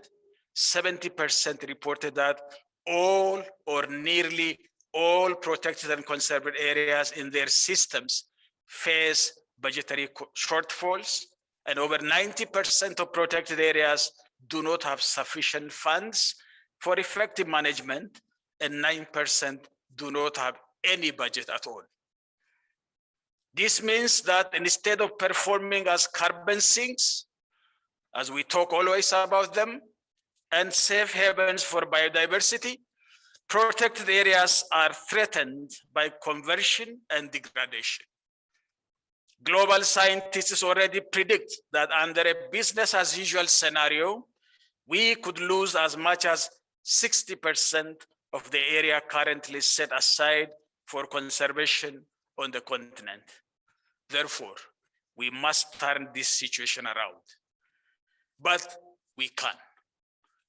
70% reported that all or nearly all protected and conserved areas in their systems face budgetary shortfalls, and over 90% of protected areas do not have sufficient funds for effective management, and 9% do not have any budget at all. This means that instead of performing as carbon sinks, as we talk always about them, and safe havens for biodiversity, protected areas are threatened by conversion and degradation. Global scientists already predict that under a business as usual scenario, we could lose as much as 60% of the area currently set aside for conservation on the continent. Therefore, we must turn this situation around. But we can.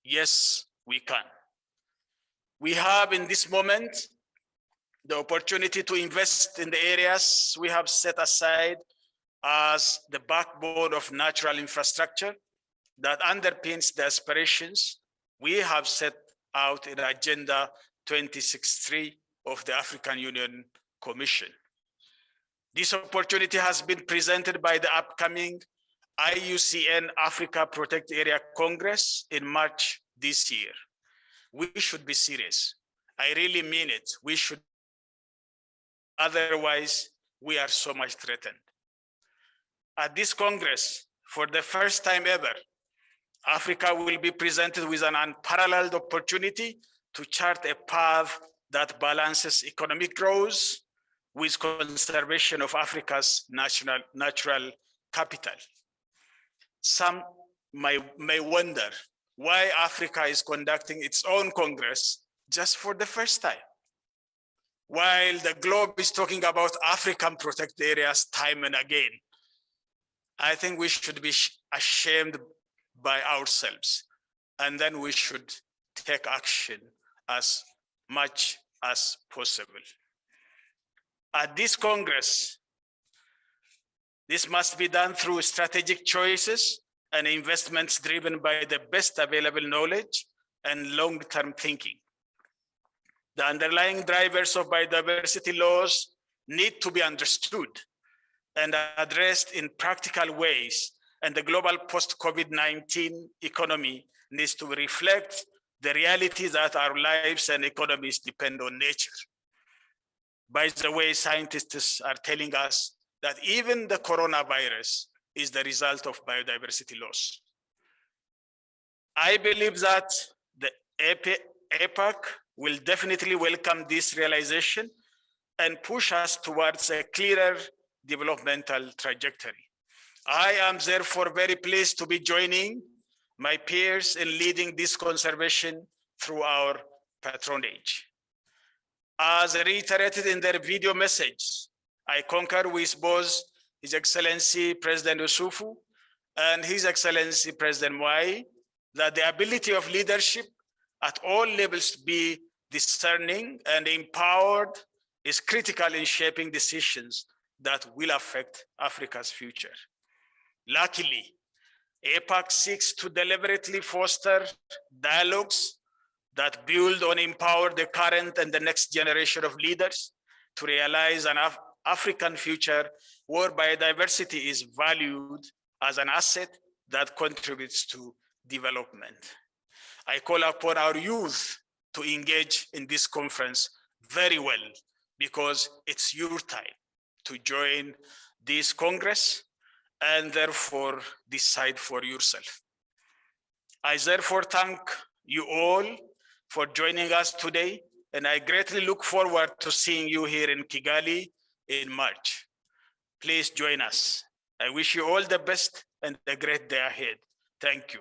Yes, we can. We have in this moment the opportunity to invest in the areas we have set aside as the backbone of natural infrastructure that underpins the aspirations we have set out in Agenda 2063 of the African Union Commission. This opportunity has been presented by the upcoming IUCN Africa Protected Area Congress in March this year. We should be serious. I really mean it. We should. Otherwise, we are so much threatened. At this Congress, for the first time ever, Africa will be presented with an unparalleled opportunity to chart a path that balances economic growth with conservation of Africa's natural capital. Some may wonder why Africa is conducting its own Congress just for the first time, while the globe is talking about African protected areas time and again. I think we should be ashamed by ourselves, and then we should take action as much as possible. At this Congress, this must be done through strategic choices and investments driven by the best available knowledge and long-term thinking. The underlying drivers of biodiversity loss need to be understood and addressed in practical ways, and the global post-COVID-19 economy needs to reflect the reality that our lives and economies depend on nature. By the way, scientists are telling us that even the coronavirus is the result of biodiversity loss. I believe that the APAC will definitely welcome this realization and push us towards a clearer developmental trajectory. I am therefore very pleased to be joining my peers in leading this conservation through our patronage. As reiterated in their video message, I concur with both His Excellency President Yusufu and His Excellency President Mwai that the ability of leadership at all levels to be discerning and empowered is critical in shaping decisions that will affect Africa's future. Luckily, APAC seeks to deliberately foster dialogues that build on empower the current and the next generation of leaders to realize an African future where biodiversity is valued as an asset that contributes to development. I call upon our youth to engage in this conference very well because it's your time to join this Congress and therefore decide for yourself. I therefore thank you all for joining us today, and I greatly look forward to seeing you here in Kigali in March. Please join us. I wish you all the best and a great day ahead. Thank you.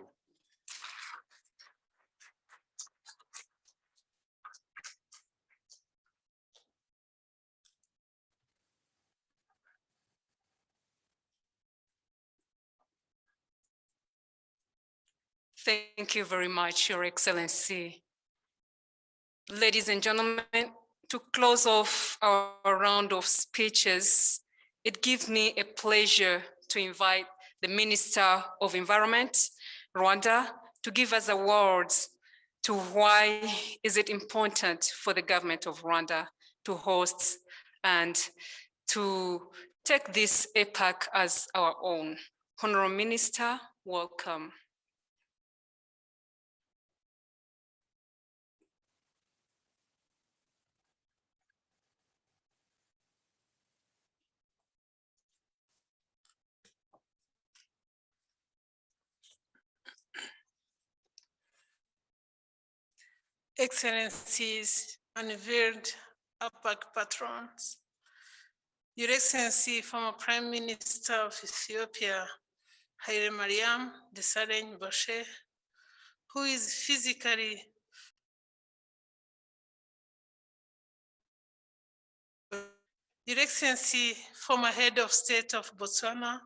Thank you very much, Your Excellency. Ladies and gentlemen, to close off our round of speeches, it gives me a pleasure to invite the Minister of Environment, Rwanda, to give us awards to why is it important for the government of Rwanda to host and to take this APAC as our own. Honorable Minister, welcome. Excellencies, unveiled APAC patrons, Your Excellency, former Prime Minister of Ethiopia, Haile Mariam Desalegn Boshe, who is physically Your Excellency, former Head of State of Botswana,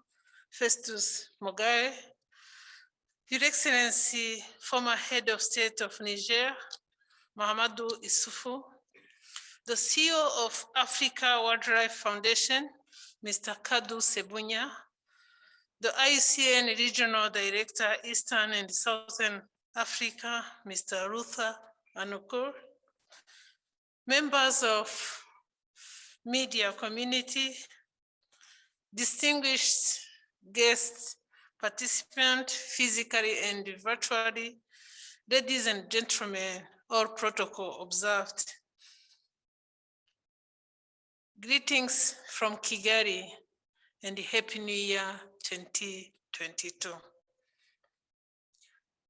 Festus Mogae, Your Excellency, former Head of State of Niger, Mahamadou Issoufou, the CEO of Africa Wildlife Foundation, Mr. Kadu Sebunya, the IUCN Regional Director, Eastern and Southern Africa, Mr. Rutha Anukur, members of media community, distinguished guests, participants physically and virtually, ladies and gentlemen, all protocol observed. Greetings from Kigali and Happy New Year 2022.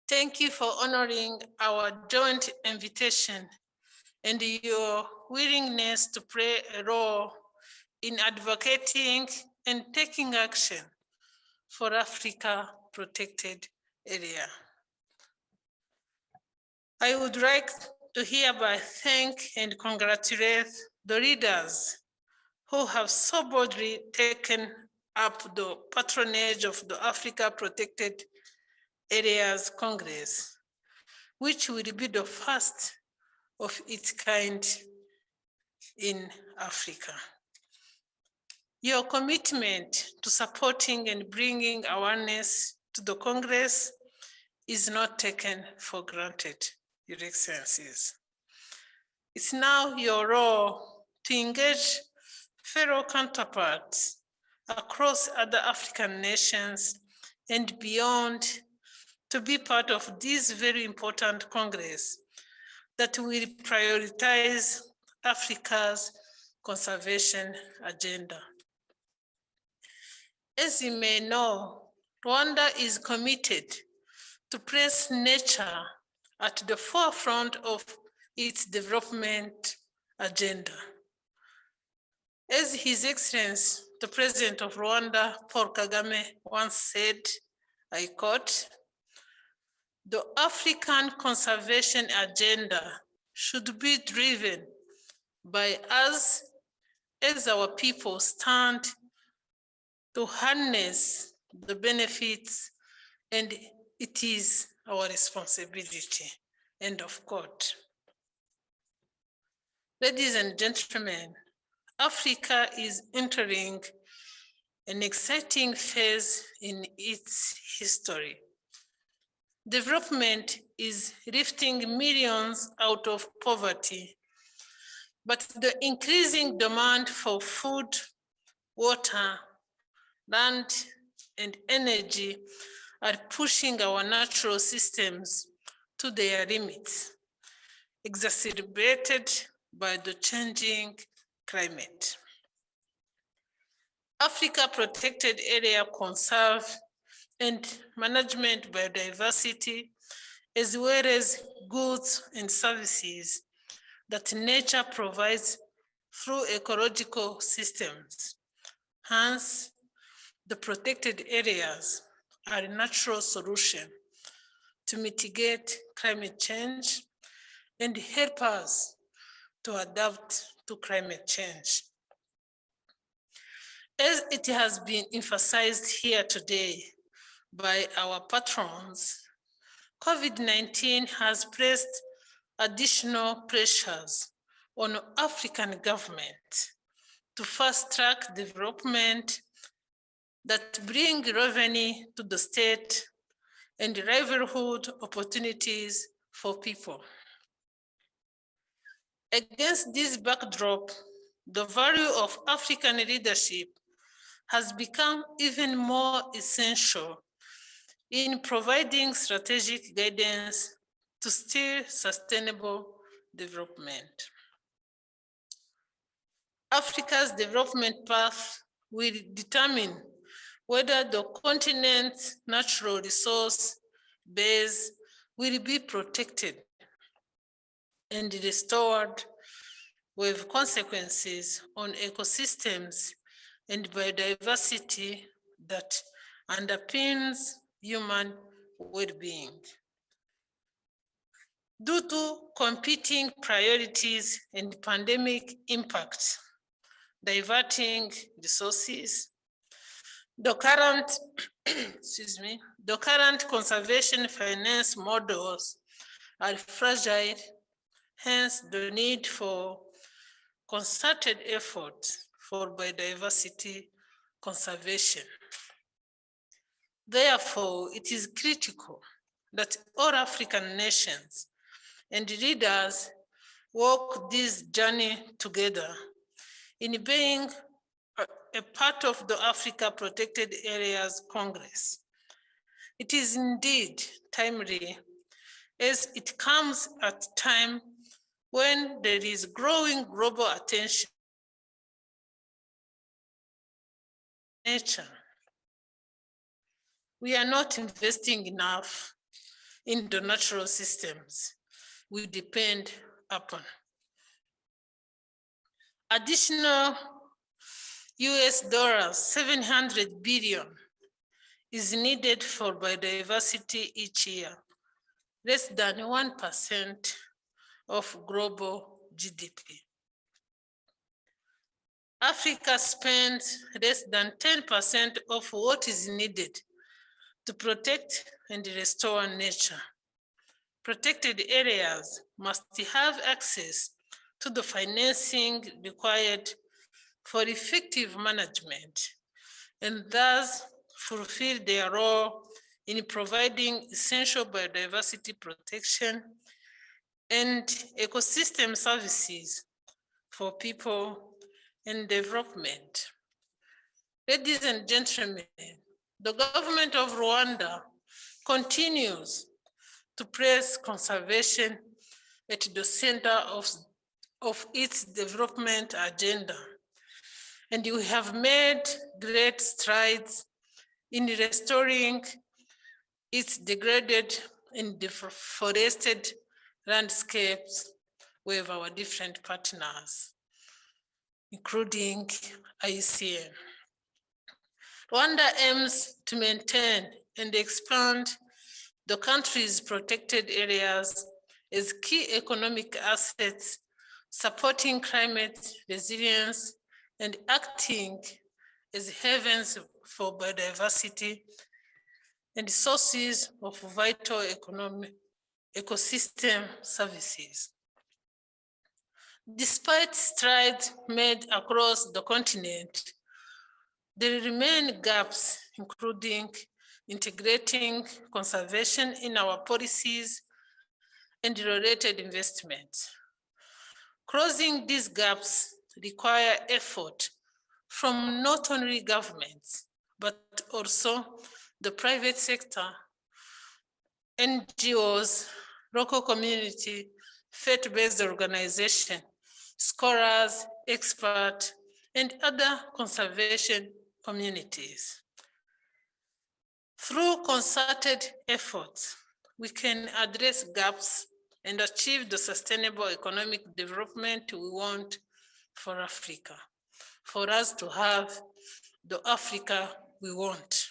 Thank you for honoring our joint invitation and your willingness to play a role in advocating and taking action for Africa protected area. I would like to hereby thank and congratulate the leaders who have so boldly taken up the patronage of the Africa Protected Areas Congress, which will be the first of its kind in Africa. Your commitment to supporting and bringing awareness to the Congress is not taken for granted. Your Excellencies. It's now your role to engage fellow counterparts across other African nations and beyond to be part of this very important Congress that will prioritize Africa's conservation agenda. As you may know, Rwanda is committed to place nature at the forefront of its development agenda. As His Excellency, the President of Rwanda, Paul Kagame, once said, I quote, "The African conservation agenda should be driven by us as our people stand to harness the benefits, and it is our responsibility." End of quote. Ladies and gentlemen, Africa is entering an exciting phase in its history. Development is lifting millions out of poverty, but the increasing demand for food, water, land, and energy are pushing our natural systems to their limits, exacerbated by the changing climate. Africa Protected Area Conserve and Management Biodiversity, as well as goods and services that nature provides through ecological systems. Hence, the protected areas are a natural solution to mitigate climate change and help us to adapt to climate change. As it has been emphasized here today by our patrons, COVID-19 has placed additional pressures on African governments to fast-track development that bring revenue to the state and livelihood opportunities for people. Against this backdrop, the value of African leadership has become even more essential in providing strategic guidance to steer sustainable development. Africa's development path will determine whether the continent's natural resource base will be protected and restored, with consequences on ecosystems and biodiversity that underpins human well-being. Due to competing priorities and pandemic impacts, diverting resources, the current, the current conservation finance models are fragile, hence the need for concerted efforts for biodiversity conservation. Therefore, it is critical that all African nations and leaders walk this journey together in being a part of the Africa Protected Areas Congress. It is indeed timely, as it comes at a time when there is growing global attention on nature. We are not investing enough in the natural systems we depend upon. Additional $700 billion is needed for biodiversity each year, less than 1% of global GDP. Africa spends less than 10% of what is needed to protect and restore nature. Protected areas must have access to the financing required for effective management, and thus fulfill their role in providing essential biodiversity protection and ecosystem services for people and development. Ladies and gentlemen, the government of Rwanda continues to place conservation at the center of its development agenda. And we have made great strides in restoring its degraded and deforested landscapes with our different partners, including IUCN. Rwanda aims to maintain and expand the country's protected areas as key economic assets, supporting climate resilience and acting as havens for biodiversity and sources of vital ecosystem services. Despite strides made across the continent, there remain gaps, including integrating conservation in our policies and related investments. Closing these gaps require effort from not only governments, but also the private sector, NGOs, local community, faith-based organizations, scholars, experts, and other conservation communities. Through concerted efforts, we can address gaps and achieve the sustainable economic development we want for Africa, for us to have the Africa we want.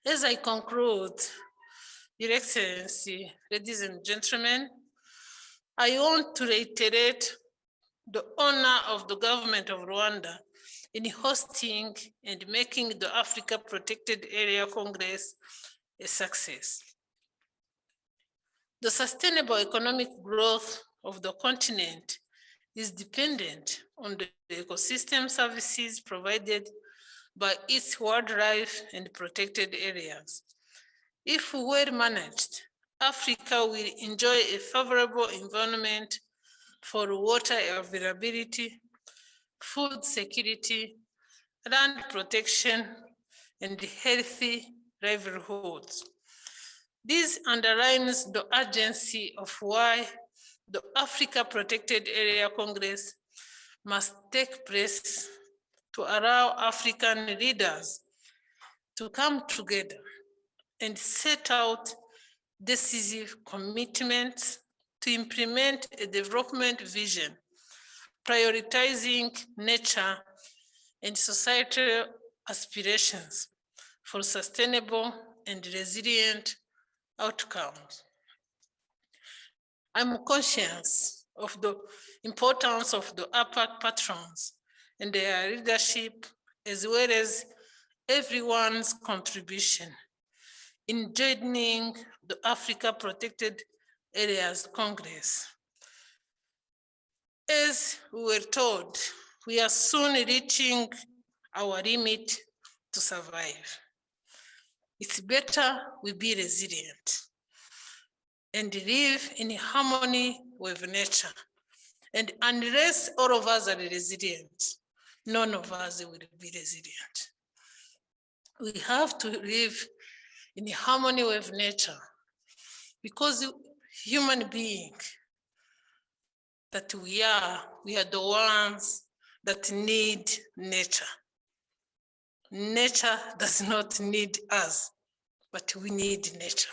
As I conclude, Your Excellency, ladies and gentlemen, I want to reiterate the honor of the government of Rwanda in hosting and making the Africa Protected Area Congress a success. The sustainable economic growth of the continent is dependent on the ecosystem services provided by its wildlife and protected areas. If well managed, Africa will enjoy a favorable environment for water availability, food security, land protection, and healthy livelihoods. This underlines the urgency of why the Africa Protected Area Congress must take place to allow African leaders to come together and set out decisive commitments to implement a development vision, prioritizing nature and societal aspirations for sustainable and resilient outcomes. I'm conscious of the importance of the APAC patrons and their leadership, as well as everyone's contribution in joining the Africa Protected Areas Congress. As we were told, we are soon reaching our limit to survive. It's better we be resilient and live in harmony with nature. And unless all of us are resilient, none of us will be resilient. We have to live in harmony with nature, because human beings that we are the ones that need nature. Nature does not need us, but we need nature.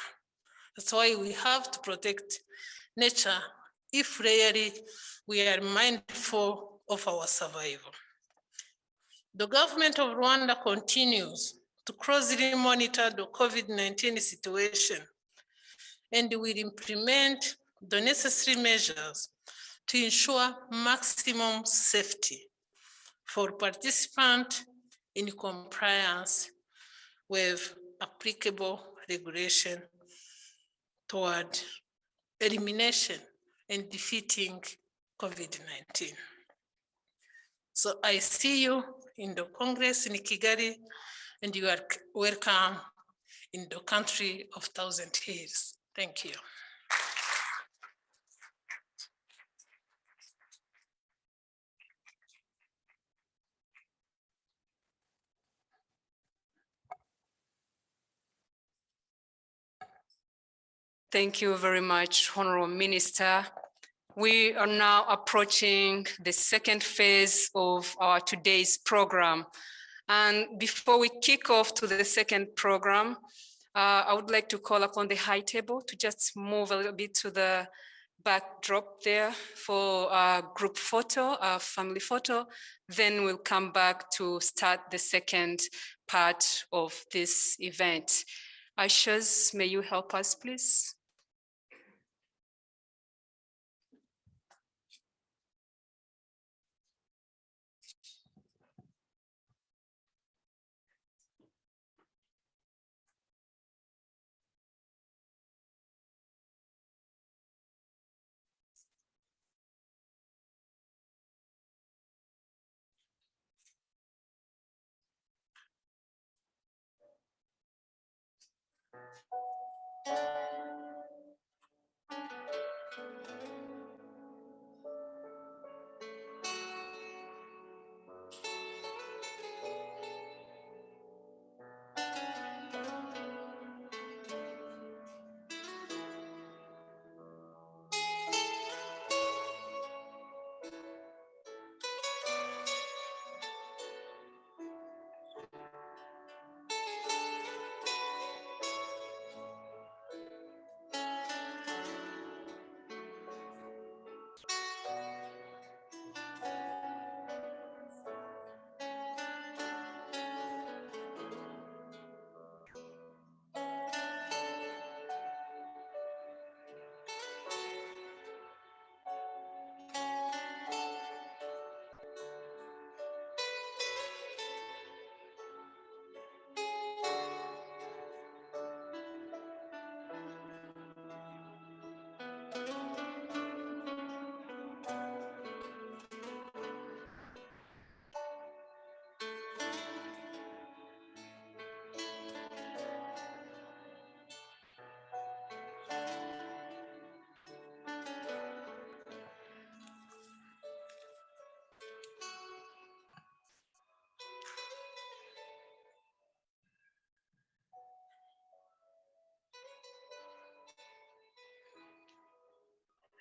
That's why we have to protect nature if really we are mindful of our survival. The government of Rwanda continues to closely monitor the COVID-19 situation and will implement the necessary measures to ensure maximum safety for participants in compliance with applicable regulation toward elimination and defeating COVID-19. So I see you in the Congress in Kigali, and you are welcome in the country of 1,000 hills. Thank you. Thank you very much, Honorable Minister. We are now approaching the second phase of our today's program. And before we kick off to the second program, I would like to call upon the high table to just move a little bit to the backdrop there for a group photo, a family photo. Then we'll come back to start the second part of this event. Ushers, may you help us, please?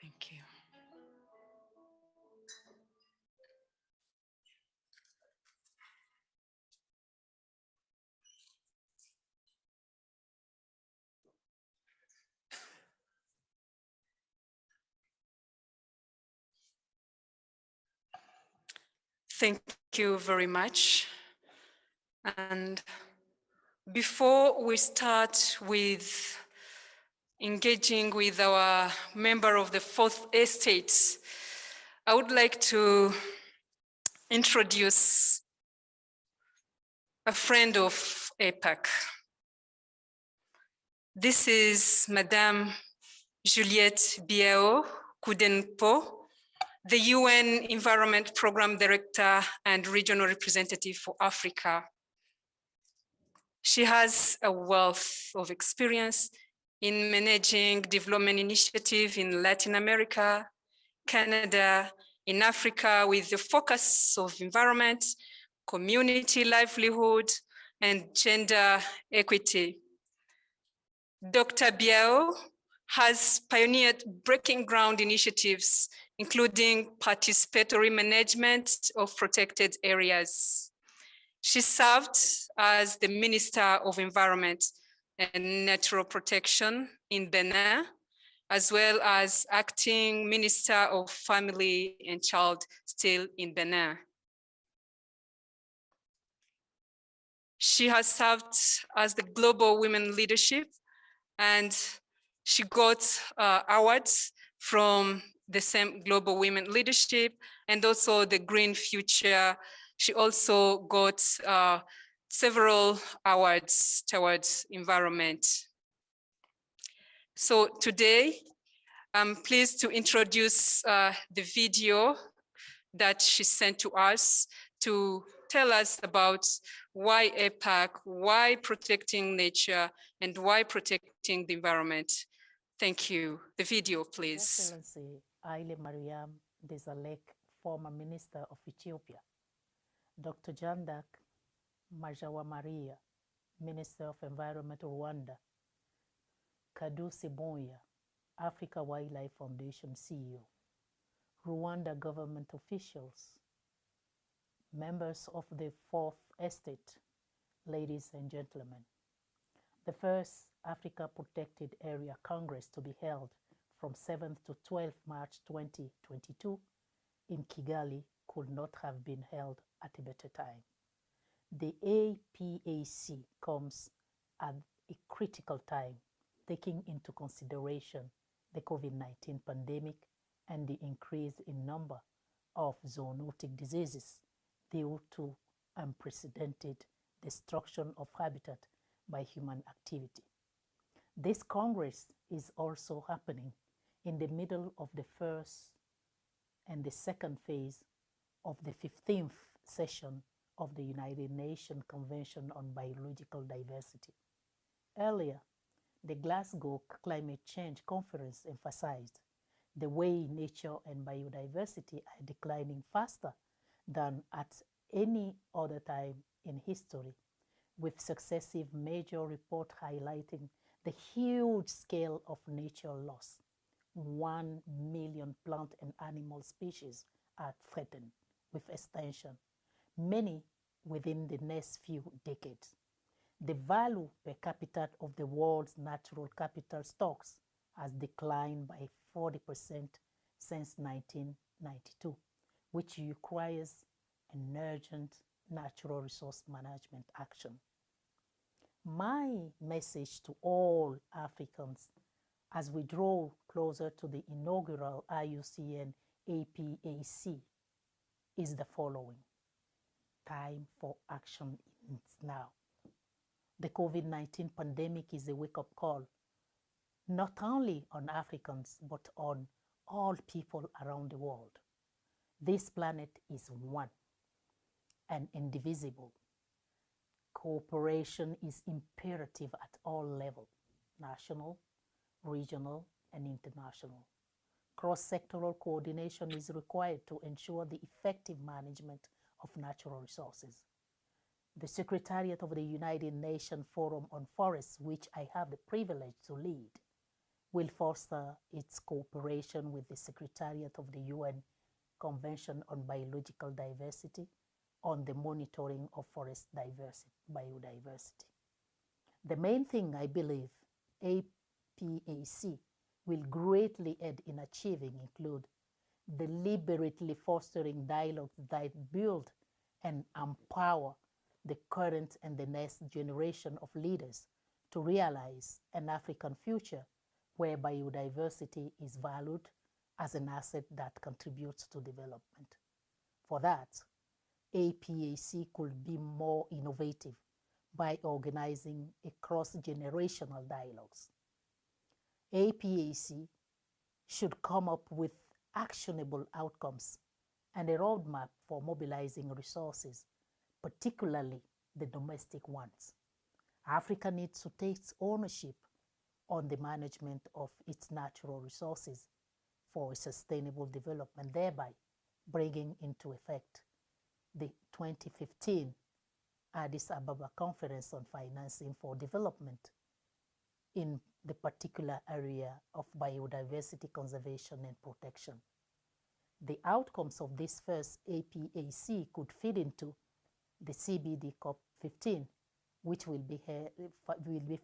Thank you. Thank you very much. And before we start with engaging with our member of the Fourth Estate, I would like to introduce a friend of APAC. This is Madame Juliette Biao Kudenpo, the UN Environment Program Director and Regional Representative for Africa. She has a wealth of experience in managing development initiatives in Latin America, Canada, in Africa, with the focus of environment, community livelihood, and gender equity. Dr. Biao has pioneered breaking ground initiatives, including participatory management of protected areas. She served as the Minister of Environment and Natural Protection in Benin, as well as acting Minister of Family and Child still in Benin. She has served as the Global Women Leadership, and she got awards from the same Global Women Leadership and also the Green Future. She also got several awards towards environment. So today, I'm pleased to introduce the video that she sent to us to tell us about why APAC, why protecting nature, and why protecting the environment. Thank you. The video, please. Excellency Haile Mariam Desalegn, former Minister of Ethiopia. Dr. Jandak Majawamaria, Minister of Environment of Rwanda. Kadu Sebonya, Africa Wildlife Foundation CEO, Rwanda government officials, members of the Fourth Estate, ladies and gentlemen. The first Africa Protected Area Congress to be held from 7th to 12th March 2022 in Kigali could not have been held at a better time. The APAC comes at a critical time, taking into consideration the COVID-19 pandemic and the increase in number of zoonotic diseases due to unprecedented destruction of habitat by human activity. This Congress is also happening in the middle of the first and the second phase of the 15th session of the United Nations Convention on Biological Diversity. Earlier, the Glasgow Climate Change Conference emphasized the way nature and biodiversity are declining faster than at any other time in history, with successive major reports highlighting the huge scale of nature loss. 1 million plant and animal species are threatened with extinction, many within the next few decades. The value per capita of the world's natural capital stocks has declined by 40% since 1992, which requires an urgent natural resource management action. My message to all Africans as we draw closer to the inaugural IUCN APAC is the following. Time for action is now. The COVID-19 pandemic is a wake-up call, not only on Africans, but on all people around the world. This planet is one and indivisible. Cooperation is imperative at all levels, national, regional, and international. Cross-sectoral coordination is required to ensure the effective management of natural resources. The Secretariat of the United Nations Forum on Forests, which I have the privilege to lead, will foster its cooperation with the Secretariat of the UN Convention on Biological Diversity on the monitoring of forest biodiversity. The main thing I believe APAC will greatly aid in achieving include deliberately fostering dialogues that build and empower the current and the next generation of leaders to realize an African future where biodiversity is valued as an asset that contributes to development. For that, APAC could be more innovative by organizing a cross-generational dialogues. APAC should come up with actionable outcomes and a roadmap for mobilizing resources, particularly the domestic ones. Africa needs to take ownership on the management of its natural resources for a sustainable development, thereby bringing into effect the 2015 Addis Ababa Conference on Financing for Development in the particular area of biodiversity conservation and protection. The outcomes of this first APAC could feed into the CBD COP15, which will be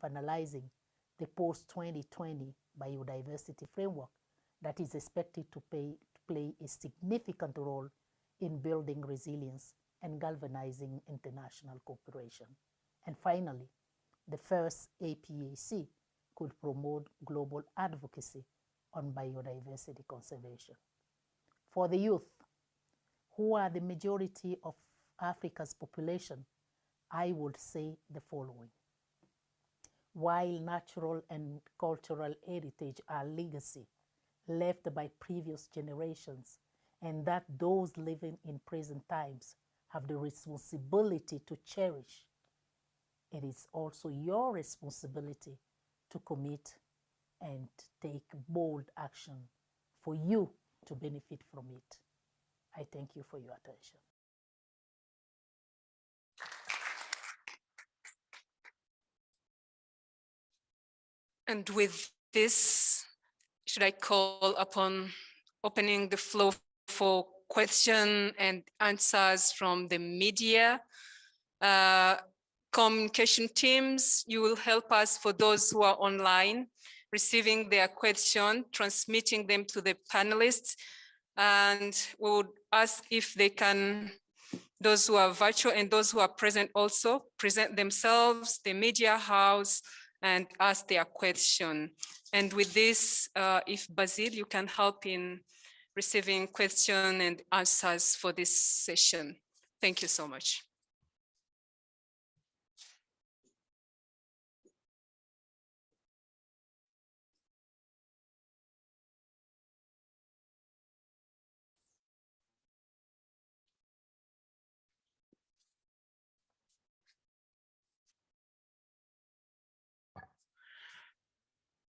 finalizing the post-2020 biodiversity framework that is expected to play a significant role in building resilience and galvanizing international cooperation. And finally, the first APAC could promote global advocacy on biodiversity conservation. For the youth, who are the majority of Africa's population, I would say the following. While natural and cultural heritage are legacy left by previous generations, and that those living in present times have the responsibility to cherish, it is also your responsibility to commit and take bold action for you to benefit from it. I thank you for your attention. And with this, should I call upon opening the floor for question and answers from the media? Communication teams, you will help us for those who are online, receiving their question, transmitting them to the panelists, and we would ask if they can, those who are virtual and those who are present also, present themselves, the media house, and ask their question. And with this, if Basil, you can help in receiving question and answers for this session. Thank you so much.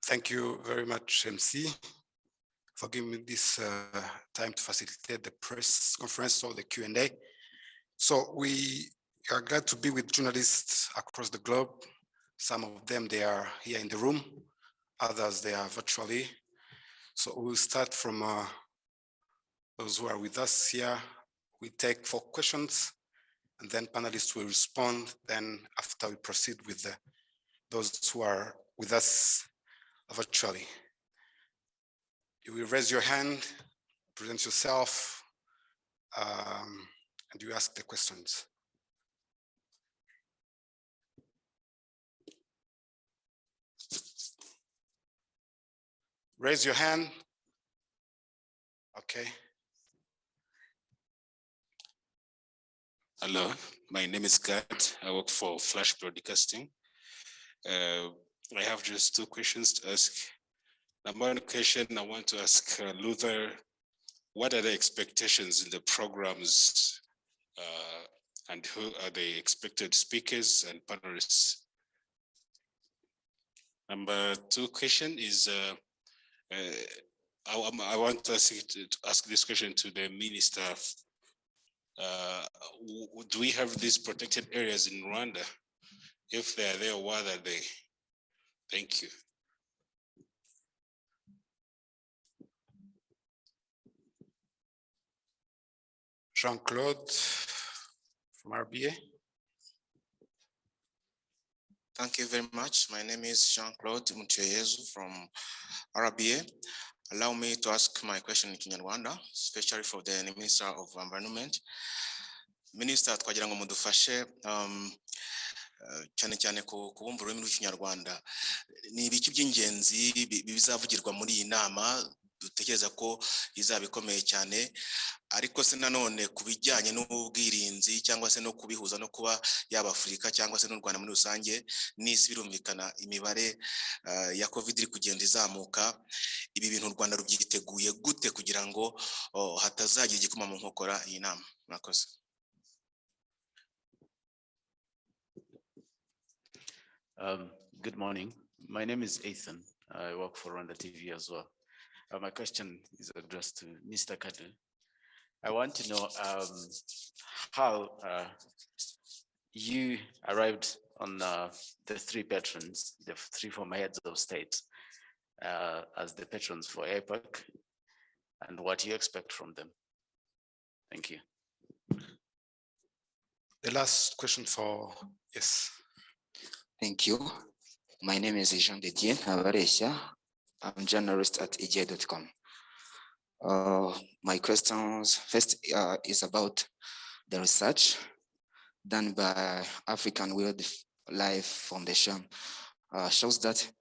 Thank you very much, MC, for giving me this time to facilitate the press conference or the Q&A. So we are glad to be with journalists across the globe. Some of them, they are here in the room, others they are virtually. So we'll start from those who are with us here. We take 4 questions and then panelists will respond. Then after we proceed with those who are with us virtually. You will raise your hand, present yourself, and you ask the questions. Raise your hand. Okay. Hello, my name is Gad. I work for Flash Broadcasting. I have just 2 questions to ask. Number 1 question I want to ask Luther, what are the expectations in the programs and who are the expected speakers and panelists? Number 2 question is, I want to ask this question to the minister. Do we have these protected areas in Rwanda? If they are there, what are they? Thank you. Jean-Claude from RBA. Thank you very much. My name is Jean-Claude Mutieyezu from RBA. Allow me to ask my question in Kinyarwanda, especially for the Minister of Environment. Minister, twagira ngo mudufashe cyane cyane ku bumva ururimi rw'Ikinyarwanda. Ni ibiki by'ingenzi bizavugirwa muri iyi nama? Dutekereza ko izaba ikomeye cyane, ariko se nanone ku bijyanye n'ubwirinzi cyangwa se no kubihuza no kuba yaba Afurika cyangwa se n'u Rwanda muri rusange, n'isi birumvikana imibare ya COVID iri kugenda izamuka. Ibi bintu u Rwanda rubyiteguye gute kugira ngo hatazagira igikoma mu nkokora iyi nama? Murakoze. Good morning. My name is Ethan. I work for Rwanda TV as well. My question is addressed to Mr. Kadu. I want to know how you arrived on the 3 patrons, the 3 former heads of state as the patrons for APAC, and what you expect from them. Thank you. The last question for, yes. Thank you. My name is Jean Didier Avaresha. I'm a journalist at IGIHE.com. My questions first is about the research done by African Wildlife Foundation. Shows that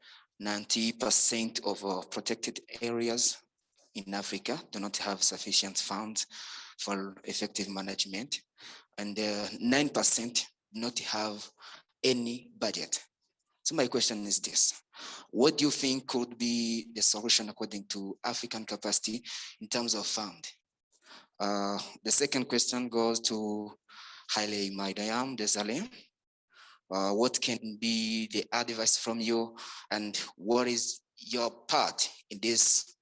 90% of protected areas in Africa do not have sufficient funds for effective management, and 9% do not have any budget. So my question is this: what do you think could be the solution according to African capacity in terms of fund? The second question goes to Haile Mariam Desalegn. What can be the advice from you, and what is your part in this?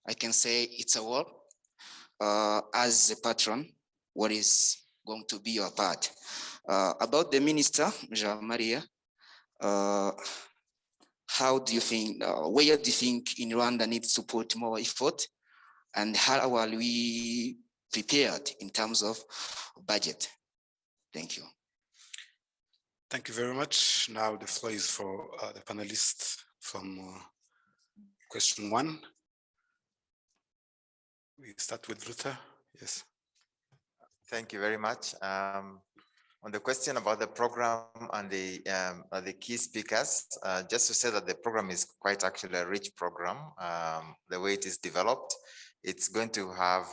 I can say it's a war. As a patron, what is going to be your part? About the minister, Jean Maria, how do you think, where do you think in Rwanda needs to put more effort, and how are we prepared in terms of budget? Thank you. Thank you very much. Now the floor is for the panelists from question 1. We start with Luther. Yes. Thank you very much. On the question about the program and the key speakers, just to say that the program is quite actually a rich program. The way it is developed, it's going to have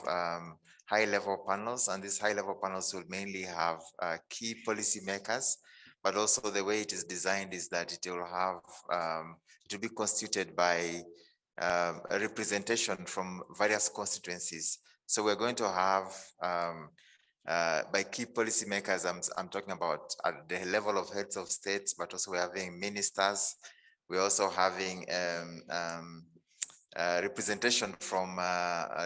high-level panels, and these high-level panels will mainly have key policymakers, but also the way it is designed is that it will have, it will be constituted by a representation from various constituencies. So we're going to have by key policymakers, I'm talking about at the level of heads of states, but also we're having ministers. We're also having representation from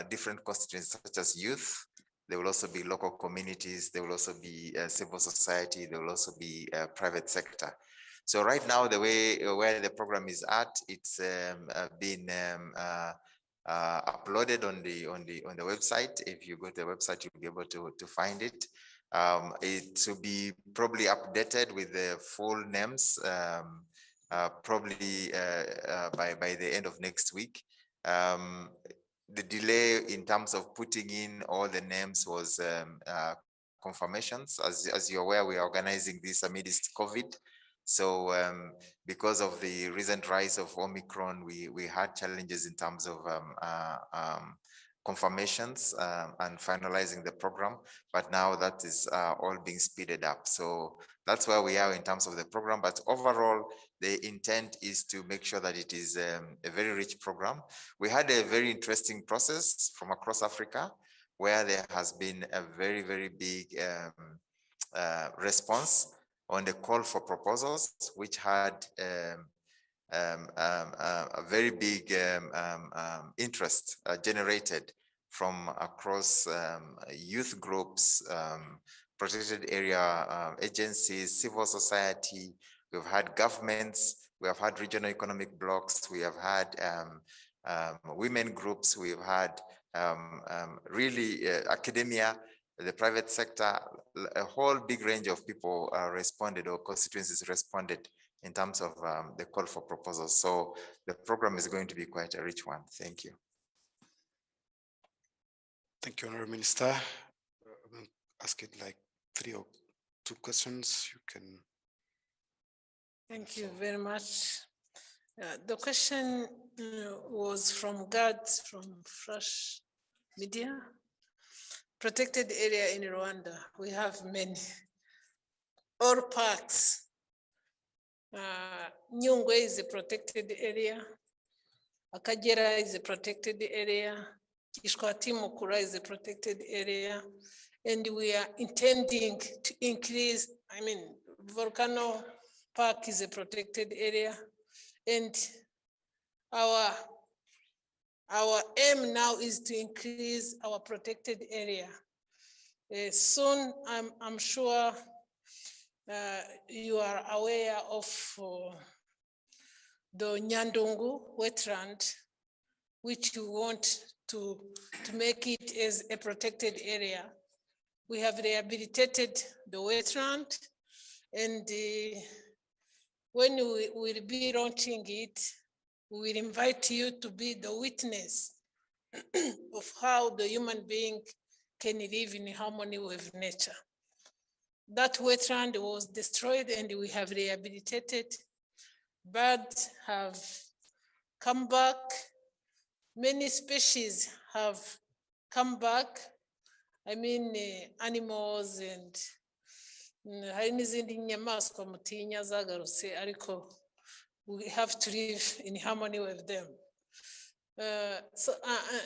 different constituencies such as youth. There will also be local communities. There will also be civil society. There will also be private sector. So right now, the way where the program is at, it's been uploaded on the website. If you go to the website, you'll be able to find it. It will be probably updated with the full names, probably by the end of next week. The delay in terms of putting in all the names was confirmations. As you're aware, we are organizing this amidst COVID. So because of the recent rise of Omicron, we had challenges in terms of confirmations and finalizing the program, but now that is all being speeded up. So that's where we are in terms of the program, but overall, the intent is to make sure that it is a very rich program. We had a very interesting process from across Africa, where there has been a very, very big response on the call for proposals, which had a very big interest generated from across youth groups, protected area agencies, civil society. We've had governments, we have had regional economic blocks, we have had women groups, we've had really academia, the private sector, a whole big range of people responded, or constituencies responded in terms of the call for proposals. So the program is going to be quite a rich one. Thank you. Thank you, Honorable Minister. I'm going to ask it like 3 or 2 questions. You can. Thank you very much. The question was from Gad from Fresh Media. Protected area in Rwanda, we have many. All parks. Nyungwe is a protected area. Akagera is a protected area. Kishkwati Mukura is a protected area. And we are intending to increase, Volcano Park is a protected area. And our aim now is to increase our protected area. Soon, I'm sure you are aware of the Nyandungu wetland, which we want to make it as a protected area. We have rehabilitated the wetland, and when we will be launching it, we will invite you to be the witness of how the human being can live in harmony with nature. That wetland was destroyed and we have rehabilitated. Birds have come back. Many species have come back. Animals and hari n'izindi nyamaswa mutinya zagarutse, ariko we have to live in harmony with them.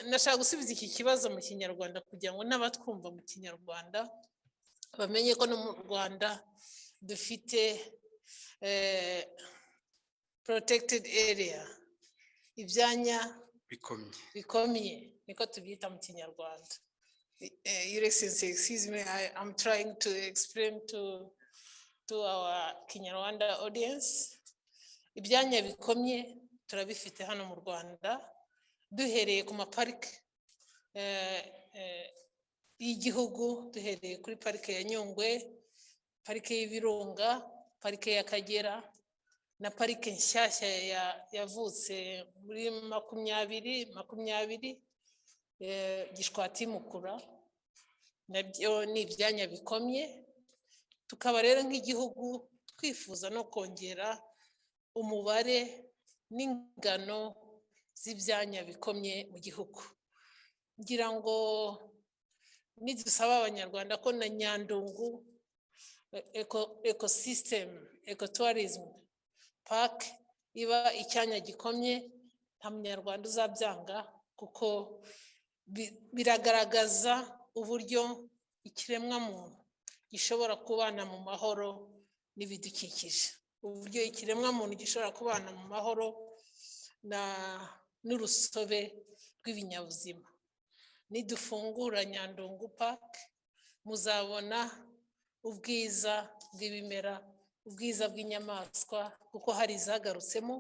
Nashaka gusubiza iki kibazo mu Kinyarwanda kugira ngo n'abatwumva mu Kinyarwanda bamenye ko no mu Rwanda dufite protected area, ibyanya bikomye niko tubyita mu Kinyarwanda. Your Excellency, excuse me, I'm trying to explain to our Kinyarwanda audience. ibyanya bikomye turabifite hano mu Rwanda, duhereye ku maparike y'igihugu, duhereye kuri parike ya Nyungwe, parike y'Ibirunga, parike y'Akagera na parike nshyashya yavutse muri 2020 Gishwati Mukura, nabyo ni ibyanya bikomye. Tukaba rero nk'igihugu twifuza no kongera umubare n'ingano z'ibyanya bikomye mu gihugu. Ngira ngo nidusaba abanyarwanda ko na Nyandungu ecosystem ecotourism park iba icyanya gikomye, nta munyarwanda uzabyanga, kuko biragaragaza uburyo ikiremwa muntu gishobora kubana mu mahoro n'ibidukikije, uburyo ikiremwa muntu gishobora kubana mu mahoro n'urusobe rw'ibinyabuzima. Nidufungura Nyandungu Park muzabona ubwiza bw'ibimera, ubwiza bw'inyamaswa, kuko hari izagarutsemo,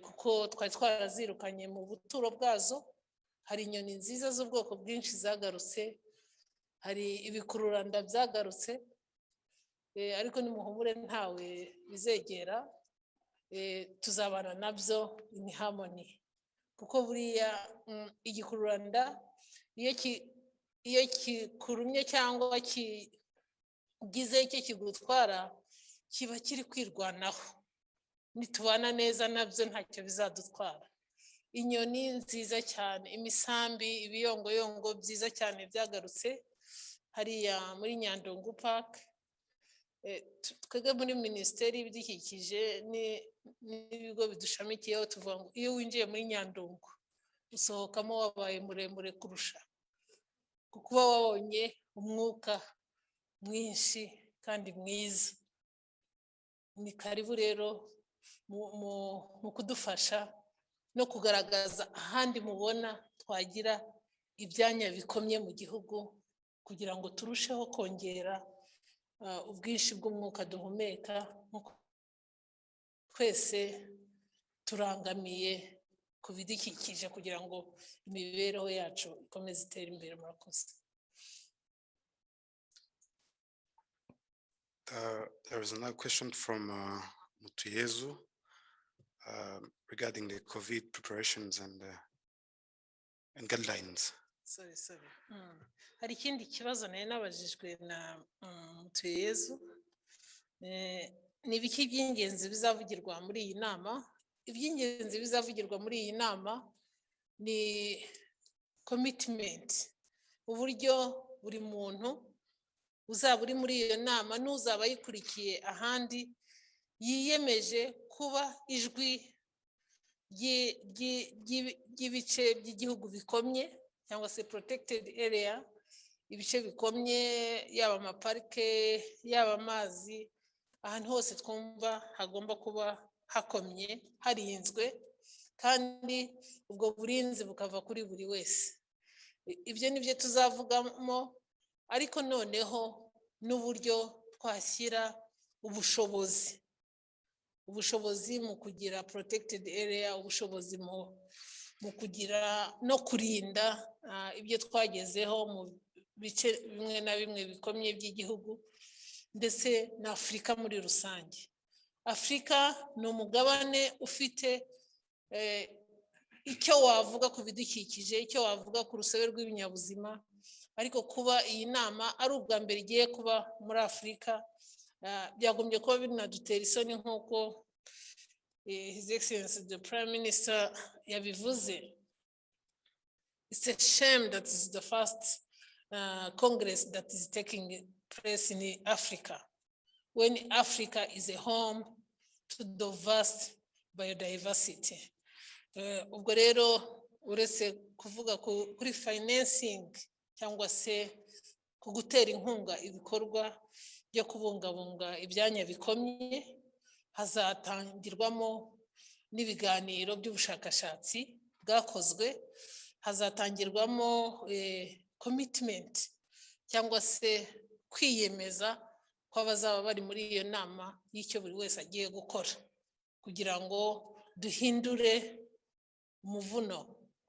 kuko twari twarazirukanye mu buturo bwazo. Hari inyoni nziza z'ubwoko bwinshi zagarutse, hari ibikururanda byagarutse, ariko nimuhumure ntawe bizegera, tuzabana nabyo in harmony, kuko buriya igikururanda iyo kikurumye cyangwa kigize icyo kigutwara kiba kiri kwirwanaho. Nitubana neza nabyo ntacyo bizadutwara. Inyoni nziza cyane, imisambi, ibiyongoyongo byiza cyane byagarutse hariya muri Nyandungu Park. Twebwe muri Minisiteri y'Ibidukikije n'ibigo bidushamikiyeho tuvuga ngo iyo winjiye muri Nyandungu usohokamo wabaye muremure kurusha, kuko uba wabonye umwuka mwinshi kandi mwiza. Ni karibu rero mu kudufasha no kugaragaza ahandi mubona twagira ibyanya bikomye mu gihugu, kugira ngo turusheho kongera ubwinshi bw'umwuka duhumeka. Twese turangamiye ku bidukikije kugira ngo imibereho yacu ikomeze itere imbere. Murakoze. There is another question from Mutuyezu regarding the COVID preparations and guidelines. Sorry. Hari ikindi kibazo nayo nabajijwe na Mutuyezu. Ni ibiki by'ingenzi bizavugirwa muri iyi nama? Iby'ingenzi bizavugirwa muri iyi nama ni commitment, uburyo buri muntu uzaba uri muri iyo nama n'uzaba yikurikiye ahandi yiyemeje kuba ijwi ry'ibice by'igihugu bikomye, cyangwa se protected area, ibice bikomye, yaba amaparike, yaba amazi, ahantu hose twumva hagomba kuba hakomye, harinzwe, kandi ubwo burinzi bukava kuri buri wese. Ibyo nibyo tuzavugamo, ariko noneho n'uburyo twashyira ubushobozi mu kugira protected area, ubushobozi mu kugira no kurinda ibyo twagezeho mu bice bimwe na bimwe bikomye by'igihugu, ndetse na Afurika muri rusange. Afurika ni umugabane ufite icyo wavuga ku bidukikije, icyo wavuga ku rusobe rw'ibinyabuzima, ariko kuba iyi nama ari ubwa mbere igiye kuba muri Afurika, byagombye kuba binadutera isoni nk'uko His Excellency the Prime Minister yabivuze. It's a shame that is the first Congress that is taking place in Africa, when Africa is a home to the vast biodiversity. Ubwo rero uretse kuvuga kuri financing cyangwa se ku gutera inkunga ibikorwa byo kubungabunga ibyanya bikomye, hazatangirwamo n'ibiganiro by'ubushakashatsi bwakozwe, hazatangirwamo commitment cyangwa se kwiyemeza ko abazaba bari muri iyo nama y'icyo buri wese agiye gukora. kugira ngo duhindure umuvuno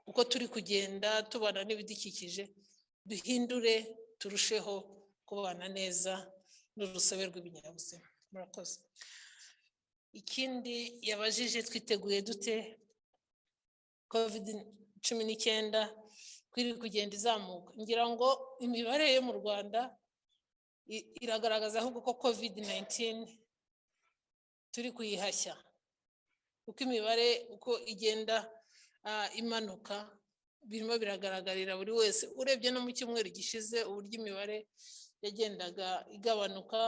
uko turi kugenda tubana n'ibidukikije, duhindure turusheho kubana neza n'urusobe rw'ibinyabuzima. Murakoze. Ikindi yabajije, twiteguye dute COVID-19 kwiri kugenda izamuka? Ngira ngo imibare yo mu Rwanda iragaragaza ahubwo ko COVID-19 turi kuyihashya, uko imibare uko igenda imanuka birimo biragaragarira buri wese. Urebye no mu cyumweru gishize uburyo imibare yagendaga igabanuka,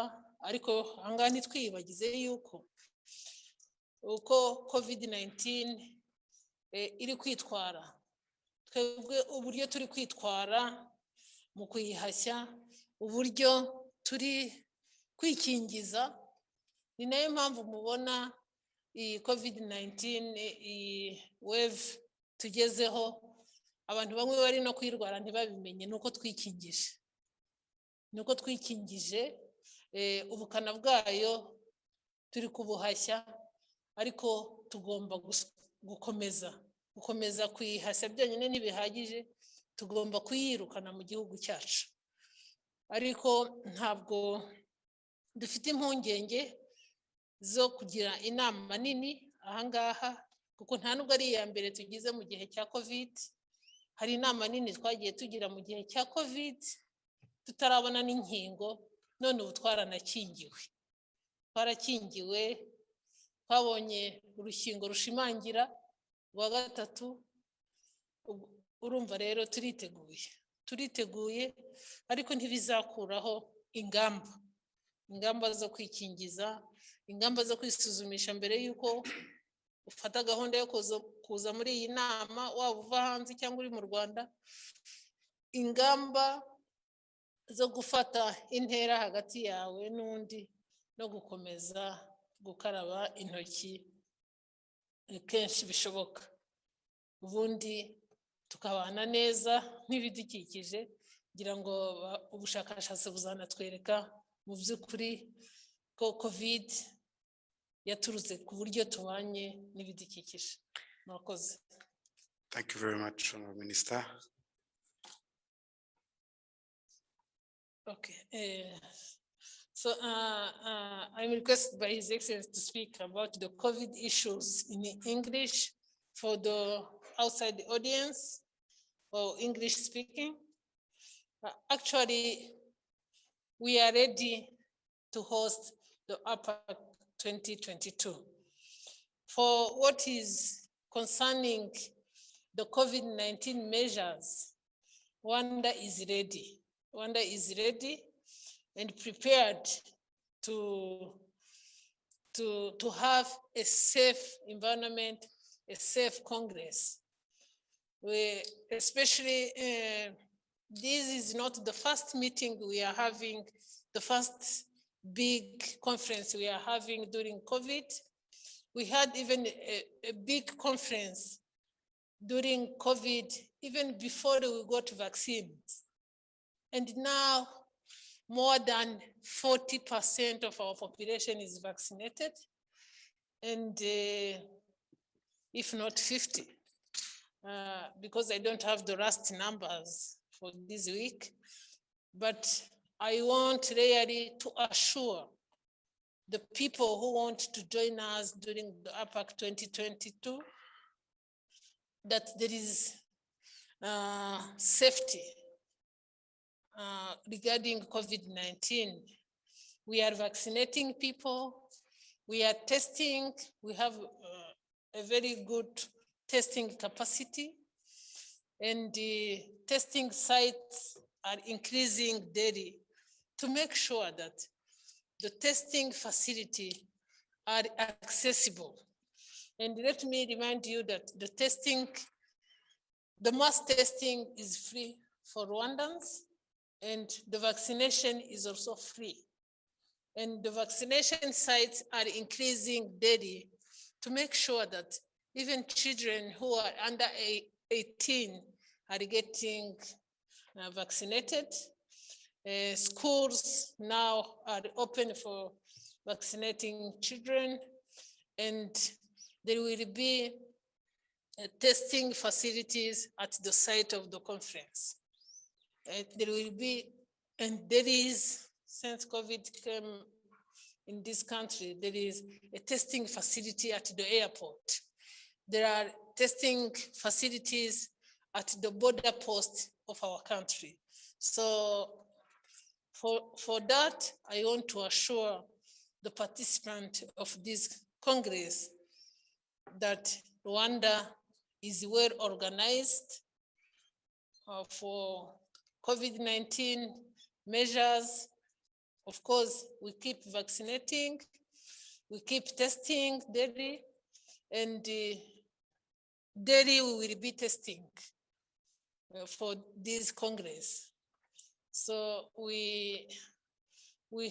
ariko ahangaha ntitwiyibagize yuko uko COVID-19 iri kwitwara, twebwe uburyo turi kwitwara mu kuyihashya, uburyo turi kwikingiza, ni nayo mpamvu mubona iyi COVID-19 iyi wave tugezeho, abantu bamwe bari no kwirwara ntibabimenye, nuko twikingije, nuko twikingije. Ubukana bwayo turi kubuhashya, ariko tugomba gukomeza kuyihashya byonyine ntibihagije, tugomba kuyirukana mu gihugu cyacu. Ariko ntabwo dufite impungenge zo kugira inama nini ahangaha, kuko nta nubwo ari iya mbere tugize mu gihe cya COVID. Hari inama nini twagiye tugira mu gihe cya COVID tutarabona n'inkingo, none ubu twaranakingiwe, twabonye urukingo rushimangira rwa gatatu. Urumva rero turiteguye, ariko ntibizakuraho ingamba zo kwikingiza, ingamba zo kwisuzumisha mbere y'uko ufata gahunda yo kuza muri iyi nama, waba uva hanze cyangwa uri mu Rwanda, ingamba zo gufata intera hagati yawe n'undi, no gukomeza gukaraba intoki kenshi bishoboka, ubundi tukabana neza n'ibidukikije. Ngira ngo ubushakashatsi buzanatwereka mu by'ukuri ko COVID yaturutse ku buryo tubanye n'ibidukikije. Murakoze. Thank you very much, Honorable Minister. Okay. So I'm requested by His Excellency to speak about the COVID issues in English for the outside audience or English speaking. Actually, we are ready to host the APAC 2022. For what is concerning the COVID-19 measures, Rwanda is ready. Rwanda is ready and prepared to have a safe environment, a safe Congress. Especially, this is not the first meeting we are having, the first big conference we are having during COVID. We had even a big conference during COVID, even before we got vaccines. And now more than 40% of our population is vaccinated, and if not 50, because I don't have the last numbers for this week, but I want really to assure the people who want to join us during the APAC 2022 that there is safety regarding COVID-19. We are vaccinating people, we are testing, we have a very good testing capacity, and the testing sites are increasing daily to make sure that the testing facility are accessible. And let me remind you that the mass testing is free for Rwandans, and the vaccination is also free. And the vaccination sites are increasing daily to make sure that even children who are under 18 are getting vaccinated. Schools now are open for vaccinating children, and there will be testing facilities at the site of the conference. There will be, and there is, since COVID came in this country, there is a testing facility at the airport. There are testing facilities at the border post of our country. So for that, I want to assure the participant of this Congress that Rwanda is well organized for COVID-19 measures. Of course, we keep vaccinating, we keep testing daily, and daily we will be testing for this Congress. So we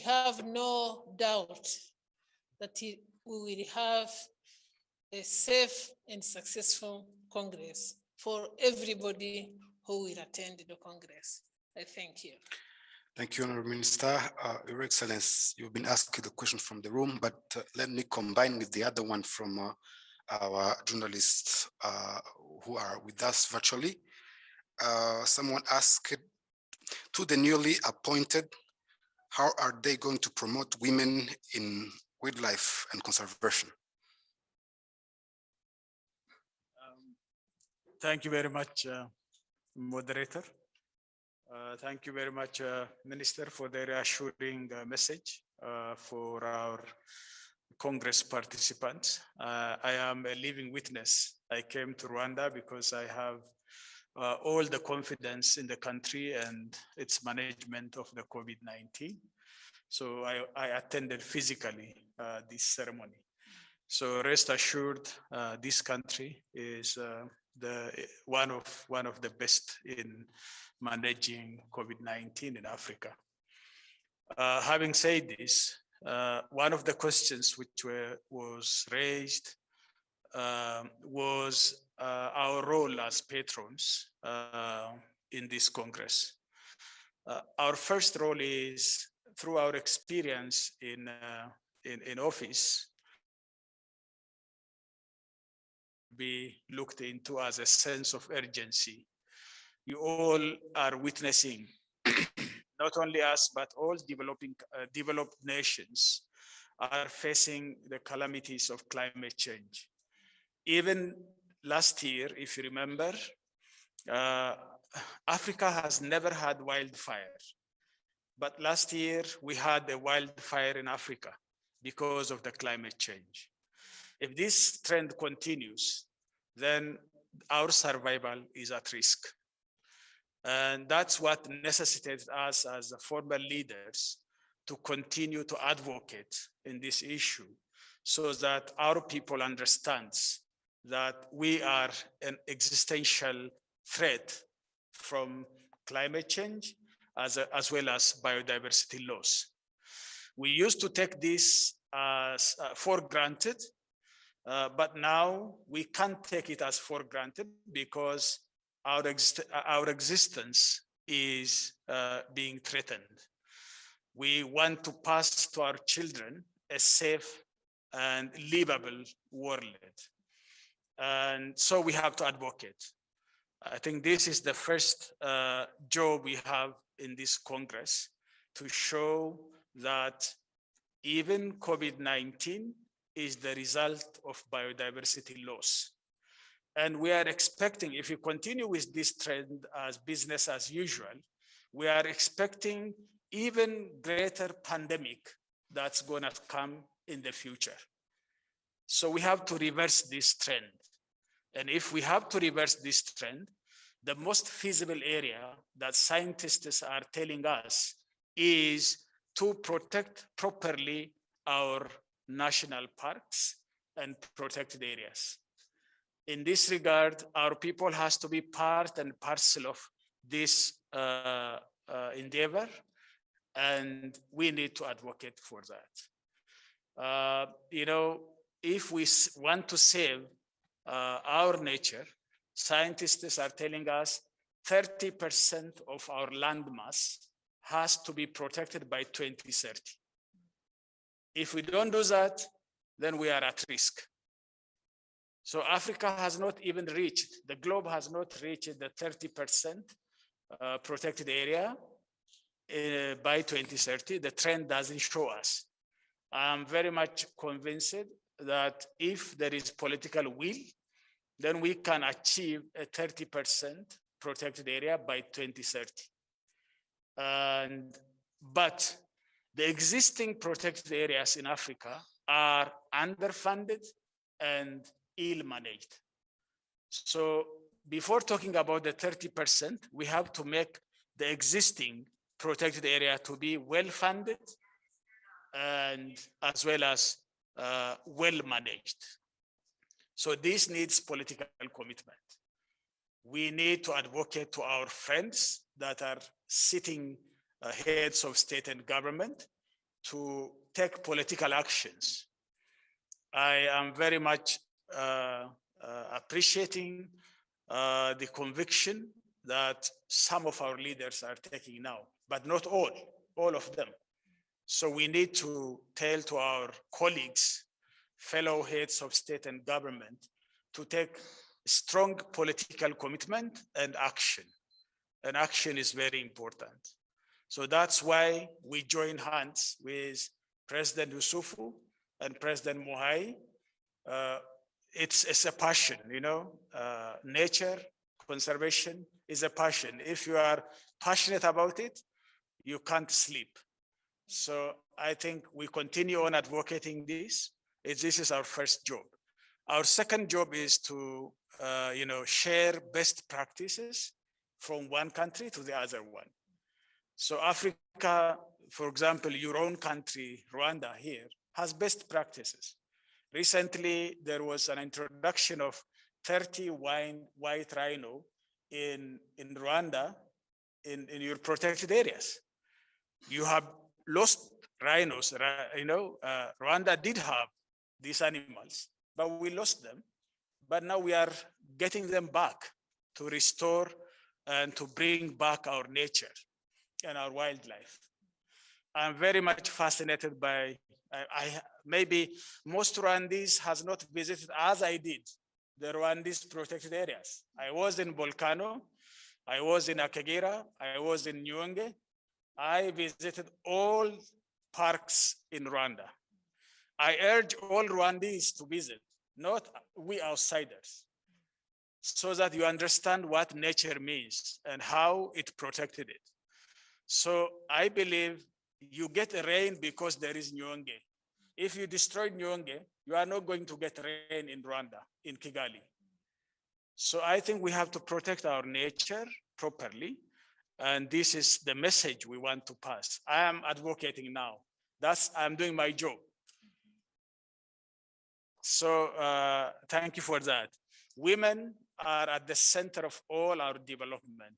have no doubt that we will have a safe and successful Congress for everybody who will attend the Congress. I thank you. Thank you, Honorable Minister. Your Excellency, you've been asked the question from the room, but let me combine with the other one from our journalists who are with us virtually. Someone asked, to the newly appointed, how are they going to promote women in wildlife and conservation? Thank you very much, moderator. Thank you very much, Minister, for the reassuring message for our Congress participants. I am a living witness. I came to Rwanda because I have all the confidence in the country and its management of the COVID-19. So I attended physically this ceremony. So rest assured, this country is one of the best in managing COVID-19 in Africa. Having said this, one of the questions which was raised was our role as patrons in this Congress. Our first role is, through our experience in office, be looked into as a sense of urgency. You all are witnessing, not only us, but all developed nations are facing the calamities of climate change. Even last year, if you remember, Africa has never had wildfire. But last year, we had a wildfire in Africa because of the climate change. If this trend continues, then our survival is at risk. And that's what necessitates us as the former leaders to continue to advocate in this issue so that our people understands that we are an existential threat from climate change as well as biodiversity loss. We used to take this as for granted, but now we can't take it as for granted because our existence is being threatened. We want to pass to our children a safe and livable world. And so we have to advocate. I think this is the first job we have in this Congress, to show that even COVID-19 is the result of biodiversity loss. And we are expecting, if we continue with this trend as business as usual, we are expecting even greater pandemic that's gonna come in the future. So we have to reverse this trend. And if we have to reverse this trend, the most feasible area that scientists are telling us is to protect properly our national parks and protected areas. In this regard, our people has to be part and parcel of this endeavor, and we need to advocate for that. If we want to save our nature, scientists are telling us 30% of our land mass has to be protected by 2030. If we don't do that, then we are at risk. So Africa has not even reached, the globe has not reached the 30% protected area by 2030. The trend doesn't show us. I'm very much convinced that if there is political will, then we can achieve a 30% protected area by 2030. But the existing protected areas in Africa are underfunded and ill-managed. So before talking about the 30%, we have to make the existing protected area to be well-funded and as well as well-managed. So this needs political commitment. We need to advocate to our friends that are sitting heads of state and government to take political actions. I am very much appreciating the conviction that some of our leaders are taking now, but not all of them. So we need to tell to our colleagues, fellow heads of state and government, to take strong political commitment and action. And action is very important. So that's why we join hands with President Yusufu and President Mohai. It's a passion, you know, nature conservation is a passion. If you are passionate about it, you can't sleep. So I think we continue on advocating this. This is our first job. Our second job is to share best practices from one country to the other one. So Africa, for example, your own country, Rwanda here, has best practices. Recently, there was an introduction of 30 white rhino in Rwanda in your protected areas. You have lost rhinos, Rwanda did have these animals, but we lost them. But now we are getting them back to restore and to bring back our nature and our wildlife. I'm very much fascinated by, maybe most Rwandese has not visited as I did the Rwandese protected areas. I was in Volcano, I was in Akagera, I was in Nyungwe. I visited all parks in Rwanda. I urge all Rwandese to visit, not we outsiders, so that you understand what nature means and how it protected it. So I believe you get rain because there is Nyungwe. If you destroy Nyungwe, you are not going to get rain in Rwanda, in Kigali. So I think we have to protect our nature properly. And this is the message we want to pass. I am advocating now. I'm doing my job. So thank you for that. Women are at the center of all our development,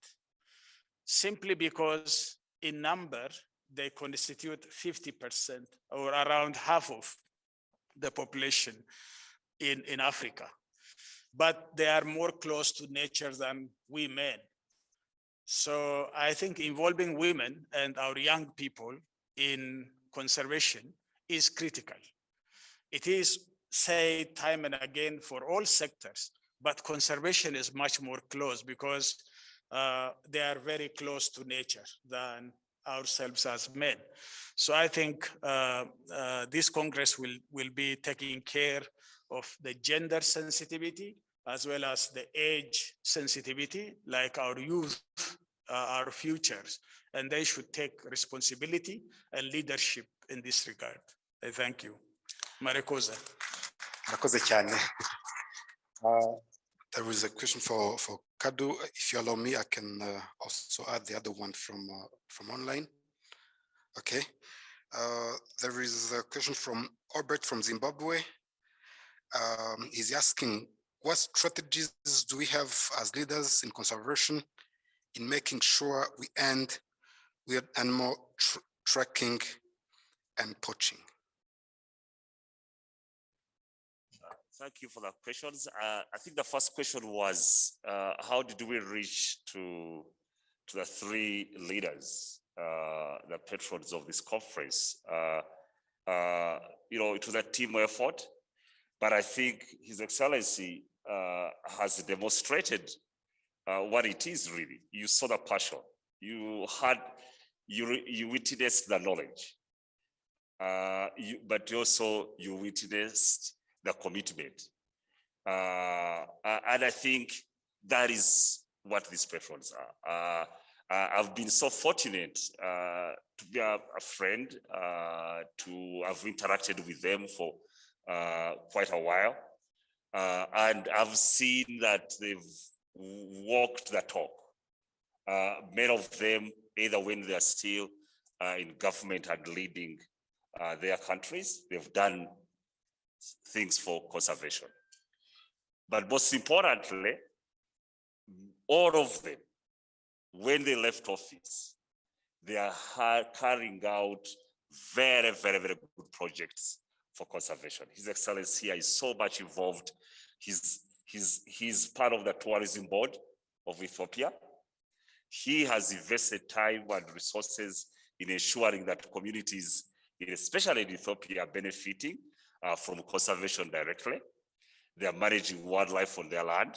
simply because in number, they constitute 50% or around half of the population in Africa. But they are more close to nature than we men. So I think involving women and our young people in conservation is critical. It is said time and again for all sectors, but conservation is much more close because they are very close to nature than ourselves as men. So I think this Congress will be taking care of the gender sensitivity as well as the age sensitivity, like our youth, our futures, and they should take responsibility and leadership in this regard. I thank you. Marikoza. There is a question for Kadu. If you allow me, I can also add the other one from online. Okay. There is a question from Albert from Zimbabwe. He's asking, what strategies do we have as leaders in conservation in making sure we end with animal tracking and poaching? Thank you for the questions. I think the first question was, how did we reach to the three leaders, the patrons of this conference? it was a team effort, but I think His Excellency has demonstrated what it is really. You saw the passion, you witnessed the knowledge, but also you witnessed the commitment. And I think that is what these patrons are. I've been so fortunate to be a friend, to have interacted with them for quite a while. And I've seen that they've walked the talk. Many of them, either when they're still in government and leading their countries, they've done things for conservation. But most importantly, all of them, when they left office, they are carrying out very, very, very good projects for conservation. His Excellency here is so much involved. He's part of the tourism board of Ethiopia. He has invested time and resources in ensuring that communities, especially in Ethiopia, are benefiting from conservation directly. They are managing wildlife on their land.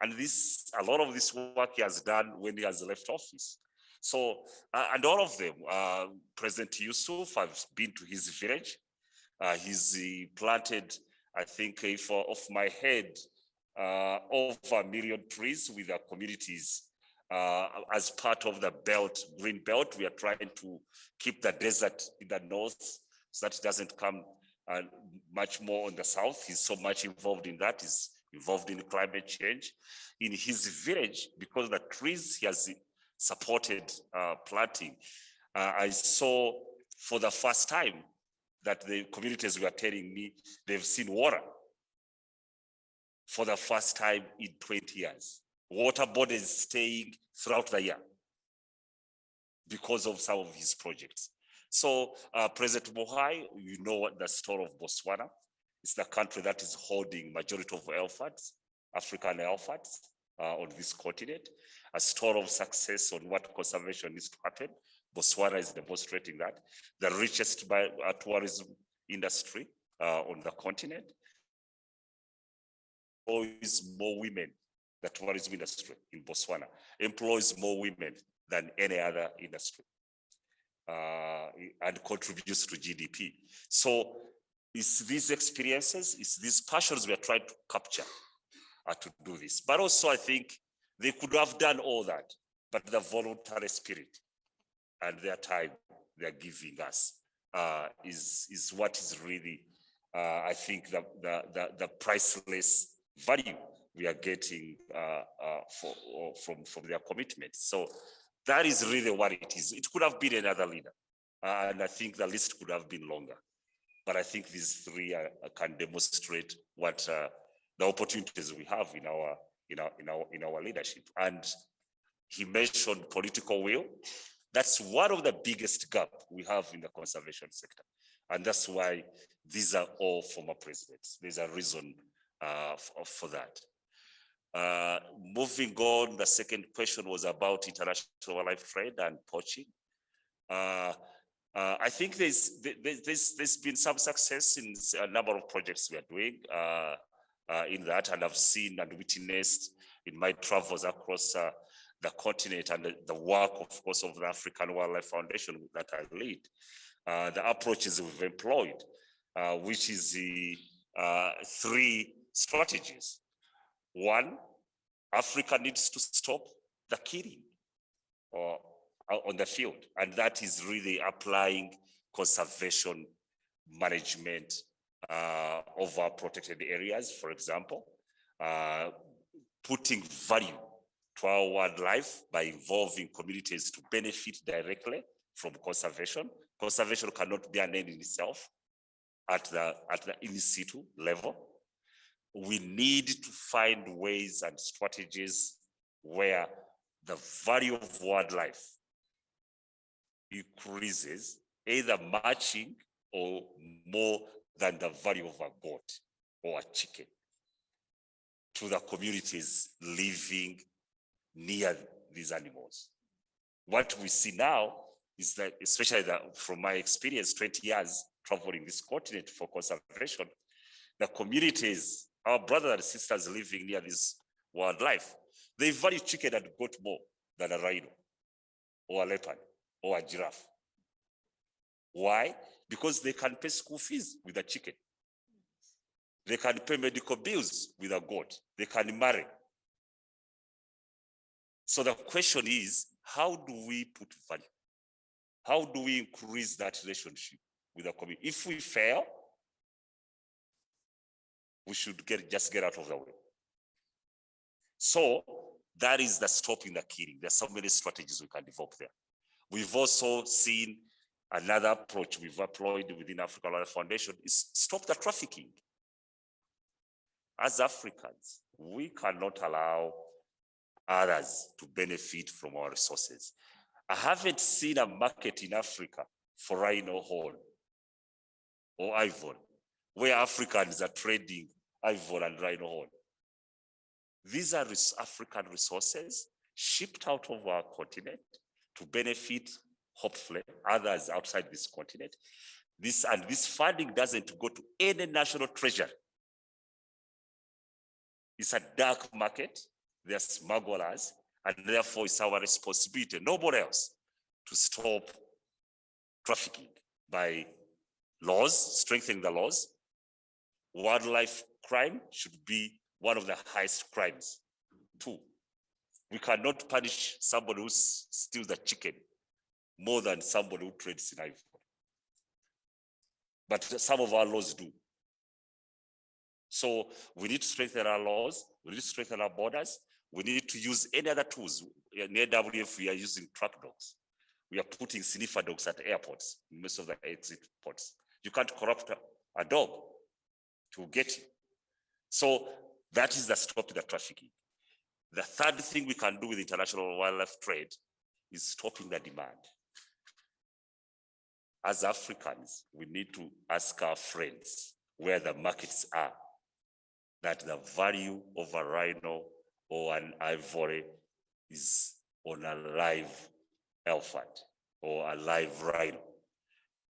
And a lot of this work he has done when he has left office. So, and all of them, President Yusuf, I've been to his village. He's planted, I think, off my head, over 1 million trees with our communities. As part of the green belt, we are trying to keep the desert in the north so that it doesn't come much more on the south. He's so much involved in that. He's involved in climate change. In his village, because the trees he has supported planting, I saw for the first time that the communities were telling me they've seen water for the first time in 20 years. Water bodies staying throughout the year because of some of his projects. So President Mohai, you know what the story of Botswana. It's the country that is holding majority of elephants, African elephants on this continent. A story of success on what conservation needs to happen. Botswana is demonstrating that. The richest tourism industry on the continent. Employs more women, the tourism industry in Botswana employs more women than any other industry and contributes to GDP. So it's these experiences, it's these passions we are trying to capture to do this. But also I think they could have done all that, but the voluntary spirit and their time they're giving us is what is really, I think, the priceless value we are getting from their commitment. So that is really what it is. It could have been another leader, and I think the list could have been longer. But I think these three can demonstrate what the opportunities we have in our leadership. And he mentioned political will. That's one of the biggest gaps we have in the conservation sector, and that's why these are all former presidents. There's a reason for that. Moving on, the second question was about international wildlife trade and poaching. I think there's been some success in a number of projects we are doing in that, and I've seen and witnessed in my travels across the continent and the work, of course, of the African Wildlife Foundation that I lead. The approaches we've employed, which is the 3 strategies. 1, Africa needs to stop the killing on the field, and that is really applying conservation management of our protected areas, for example, putting value to our wildlife by involving communities to benefit directly from conservation. Conservation cannot be an end in itself at the in situ level. We need to find ways and strategies where the value of wildlife increases, either matching or more than the value of a goat or a chicken to the communities living near these animals. What we see now is that, especially from my experience, 20 years traveling this continent for conservation, the communities, our brothers and sisters living near this wildlife, they value chicken and goat more than a rhino or a leopard or a giraffe. Why? Because they can pay school fees with a chicken. They can pay medical bills with a goat. They can marry. So the question is, how do we put value? How do we increase that relationship with the community? If we fail, we should just get out of the way. So that is the stopping the killing. There's so many strategies we can develop there. We've also seen another approach we've employed within Africa Wildlife Foundation is stop the trafficking. As Africans, we cannot allow others to benefit from our resources. I haven't seen a market in Africa for rhino horn or ivory, where Africans are trading ivory and rhino horn. These are African resources shipped out of our continent to benefit, hopefully, others outside this continent. This funding doesn't go to any national treasury. It's a dark market. They're smugglers, and therefore it's our responsibility, nobody else, to stop trafficking by laws, strengthening the laws. Wildlife crime should be one of the highest crimes. 2, we cannot punish somebody who steals the chicken more than somebody who trades in ivory. But some of our laws do. So we need to strengthen our laws, we need to strengthen our borders, we need to use any other tools. In AWF, we are using track dogs. We are putting sniffer dogs at airports, in most of the exit ports. You can't corrupt a dog to get you. So that is the stop to the trafficking. The third thing we can do with international wildlife trade is stopping the demand. As Africans, we need to ask our friends where the markets are, that the value of a rhino or an ivory is on a live elephant or a live rhino.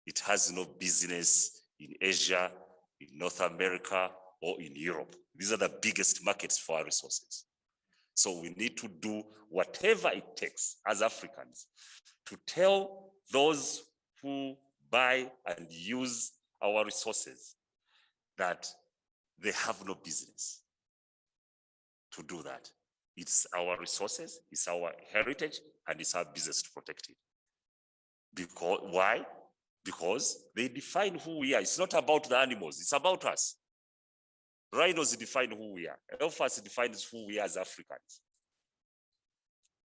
It has no business in Asia, in North America, or in Europe. These are the biggest markets for our resources. So we need to do whatever it takes as Africans to tell those who buy and use our resources that they have no business to do that. It's our resources, it's our heritage, and it's our business to protect it. Because, why? Because they define who we are. It's not about the animals, it's about us. Rhinos define who we are. Elephants defines who we are as Africans.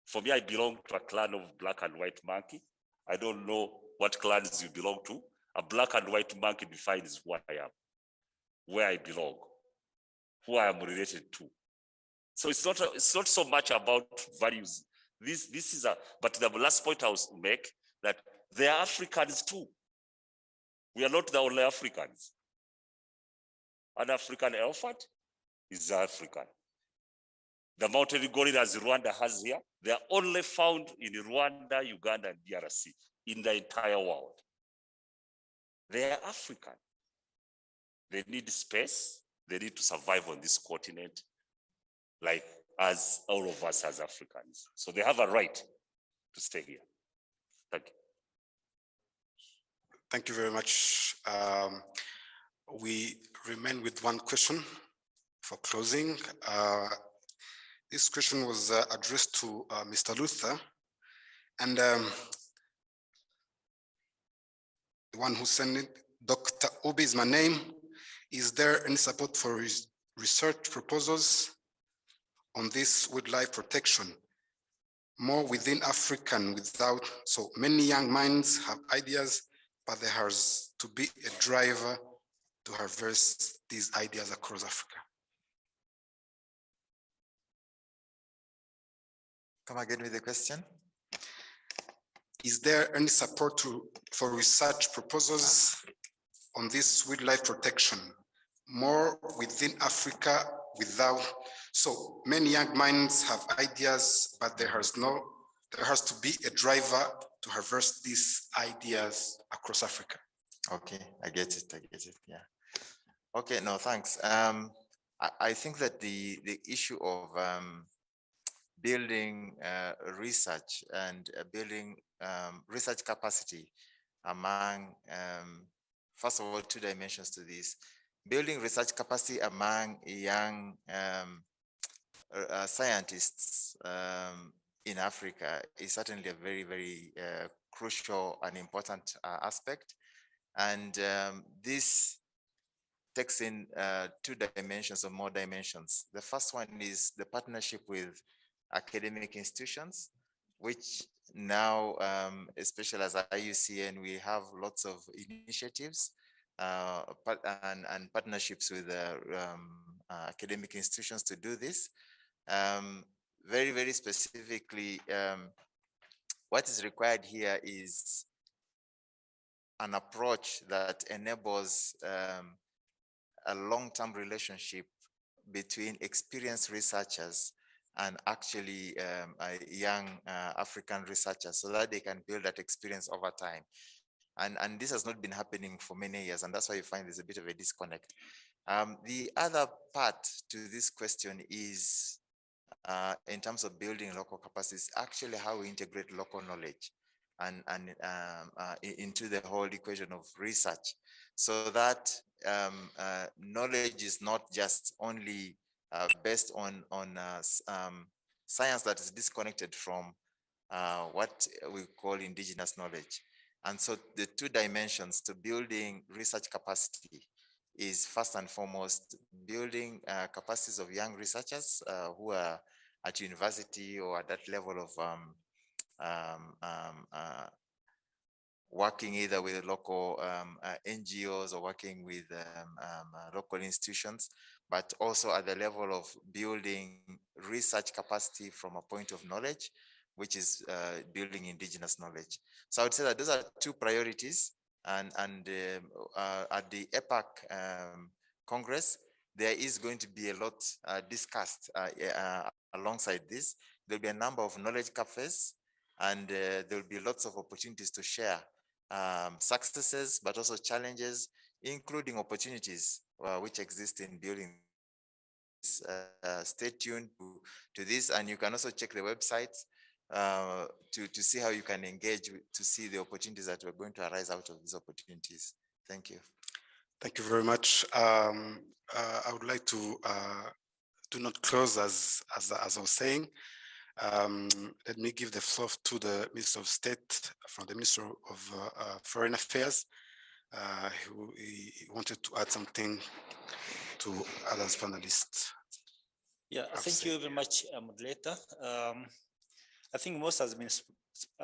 For me, I belong to a clan of black and white monkey. I don't know what clans you belong to. A black and white monkey defines who I am, where I belong, who I am related to. So it's not so much about values. This is but the last point I will make, that they are Africans too. We are not the only Africans. An African elephant is African. The mountain gorillas Rwanda has here, they are only found in Rwanda, Uganda, and DRC in the entire world. They are African. They need space. They need to survive on this continent, like as all of us as Africans. So they have a right to stay here. Thank you. Thank you very much. We remain with one question for closing. This question was addressed to Mr. Luther, and the one who sent it, Dr. Obi is my name. Is there any support for research proposals on this wildlife protection, more within African without, so many young minds have ideas, but there has to be a driver to harvest these ideas across Africa. Come again with the question. Is there any support for research proposals on this wildlife protection, more within Africa without, so many young minds have ideas, but there has to be a driver to harvest these ideas across Africa. Okay, I get it. Yeah. Okay, no, thanks. I think that the issue of building research and building research capacity among, first of all, two dimensions to this. Building research capacity among young scientists in Africa is certainly a very, very crucial and important aspect. And this takes in two dimensions or more dimensions. The first one is the partnership with academic institutions, which now, especially as IUCN, we have lots of initiatives and partnerships with academic institutions to do this. Very, very specifically, what is required here is an approach that enables a long-term relationship between experienced researchers and actually young African researchers, so that they can build that experience over time. And this has not been happening for many years, and that's why you find there's a bit of a disconnect. The other part to this question is, in terms of building local capacities, actually how we integrate local knowledge and into the whole equation of research, so that knowledge is not just only based on science that is disconnected from what we call indigenous knowledge. And so the two dimensions to building research capacity is, first and foremost, building capacities of young researchers who are at university or at that level of working either with local NGOs or working with local institutions, but also at the level of building research capacity from a point of knowledge, which is building indigenous knowledge. So I would say that those are two priorities. And at the APAC Congress, there is going to be a lot discussed alongside this. There'll be a number of knowledge cafes, and there'll be lots of opportunities to share successes, but also challenges, including opportunities which exist in building this. Stay tuned to this, and you can also check the website to see how you can engage to see the opportunities that are going to arise out of these opportunities. Thank you. Thank you very much. I would like to do not close as I was saying. Let me give the floor to the Minister of State from the Ministry of Foreign Affairs, who he wanted to add something to others panelists. Yeah, thank you very much, moderator. I think most has been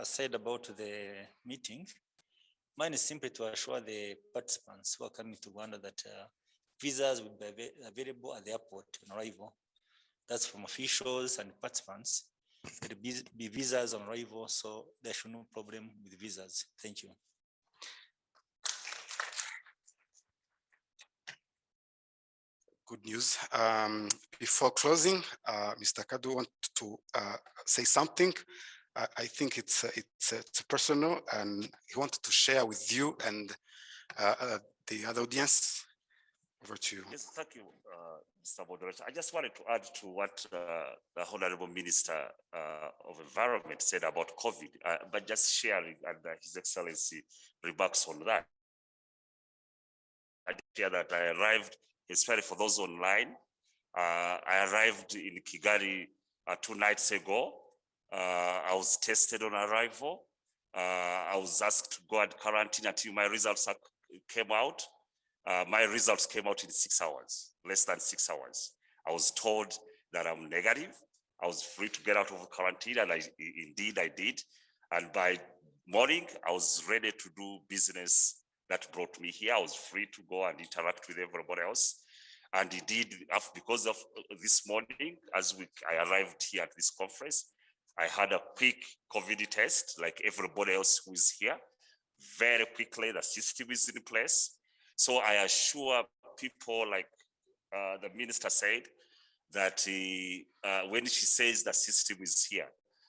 said about the meeting. Mine is simply to assure the participants who are coming to Rwanda that visas will be available at the airport on arrival. That's from officials and participants. There will be visas on arrival, so there should be no problem with visas. Thank you. Good news. Before closing, Mr. Kadu wanted to say something. I think it's personal, and he wanted to share with you and the other audience. Over to you. Yes, thank you, Mr. Moderator. I just wanted to add to what the Honorable Minister of Environment said about COVID, but just sharing and His Excellency remarks on that. I share that I arrived, especially for those online, I arrived in Kigali 2 nights ago. I was tested on arrival. I was asked to go and quarantine until my results came out. My results came out in 6 hours, less than 6 hours. I was told that I'm negative. I was free to get out of quarantine, and indeed I did. And by morning, I was ready to do business that brought me here. I was free to go and interact with everybody else. And indeed, because of this morning, I arrived here at this conference, I had a quick COVID test, like everybody else who is here. Very quickly, the system is in place. So I assure people, like the minister said, that when she says the system is here,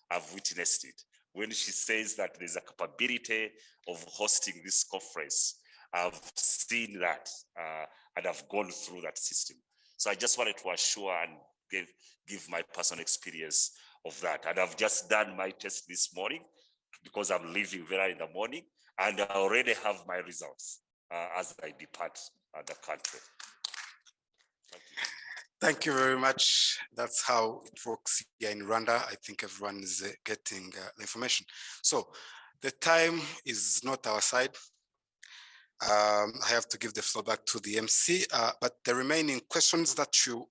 I've witnessed it. When she says that there's a capability of hosting this conference, I've seen that and I've gone through that system. So I just wanted to assure and give my personal experience of that. And I've just done my test this morning because I'm leaving very early in the morning, and I already have my results as I depart the country. Thank you. Thank you very much. That's how it works here in Rwanda. I think everyone is getting the information. So the time is not our side. I have to give the floor back to the MC, but the remaining questions that you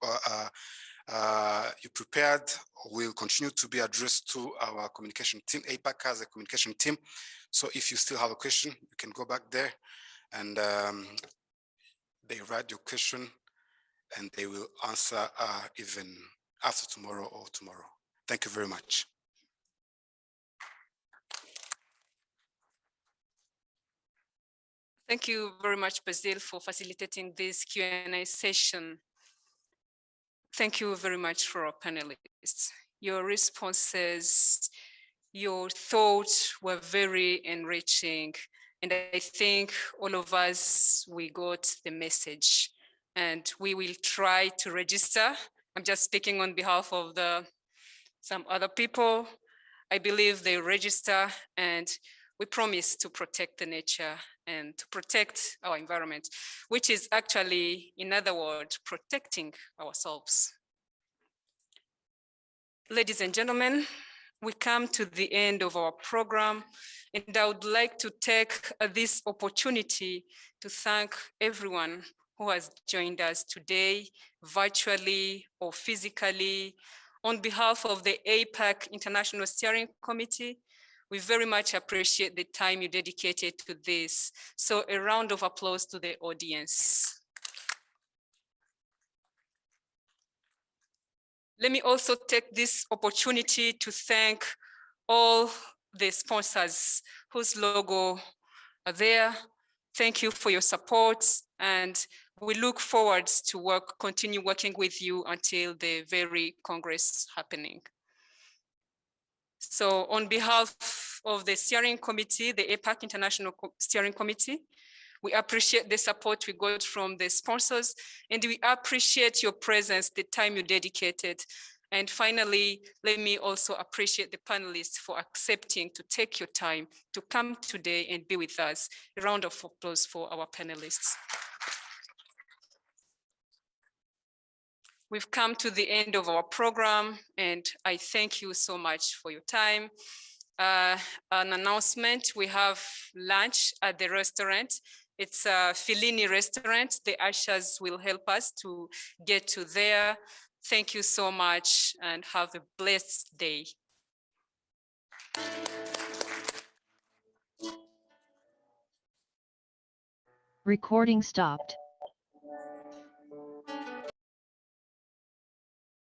prepared will continue to be addressed to our communication team. APAC has a communication team. So if you still have a question, you can go back there and they write your question and they will answer even after tomorrow or tomorrow. Thank you very much. Thank you very much, Basil, for facilitating this Q&A session. Thank you very much for our panelists. Your responses, your thoughts were very enriching. And I think all of us, we got the message, and we will try to register. I'm just speaking on behalf of some other people. I believe they register, and we promise to protect the nature and to protect our environment, which is actually, in other words, protecting ourselves. Ladies and gentlemen, we come to the end of our program, and I would like to take this opportunity to thank everyone who has joined us today, virtually or physically. On behalf of the APAC International Steering Committee, we very much appreciate the time you dedicated to this. So a round of applause to the audience. Let me also take this opportunity to thank all the sponsors whose logo are there. Thank you for your support, and we look forward to continue working with you until the very Congress happening. So on behalf of the steering committee, the APAC International Steering Committee, we appreciate the support we got from the sponsors, and we appreciate your presence, the time you dedicated. And finally, let me also appreciate the panelists for accepting to take your time to come today and be with us. A round of applause for our panelists. We've come to the end of our program, and I thank you so much for your time. An announcement, we have lunch at the restaurant. It's a Fellini restaurant. The ushers will help us to get to there. Thank you so much and have a blessed day. Recording stopped.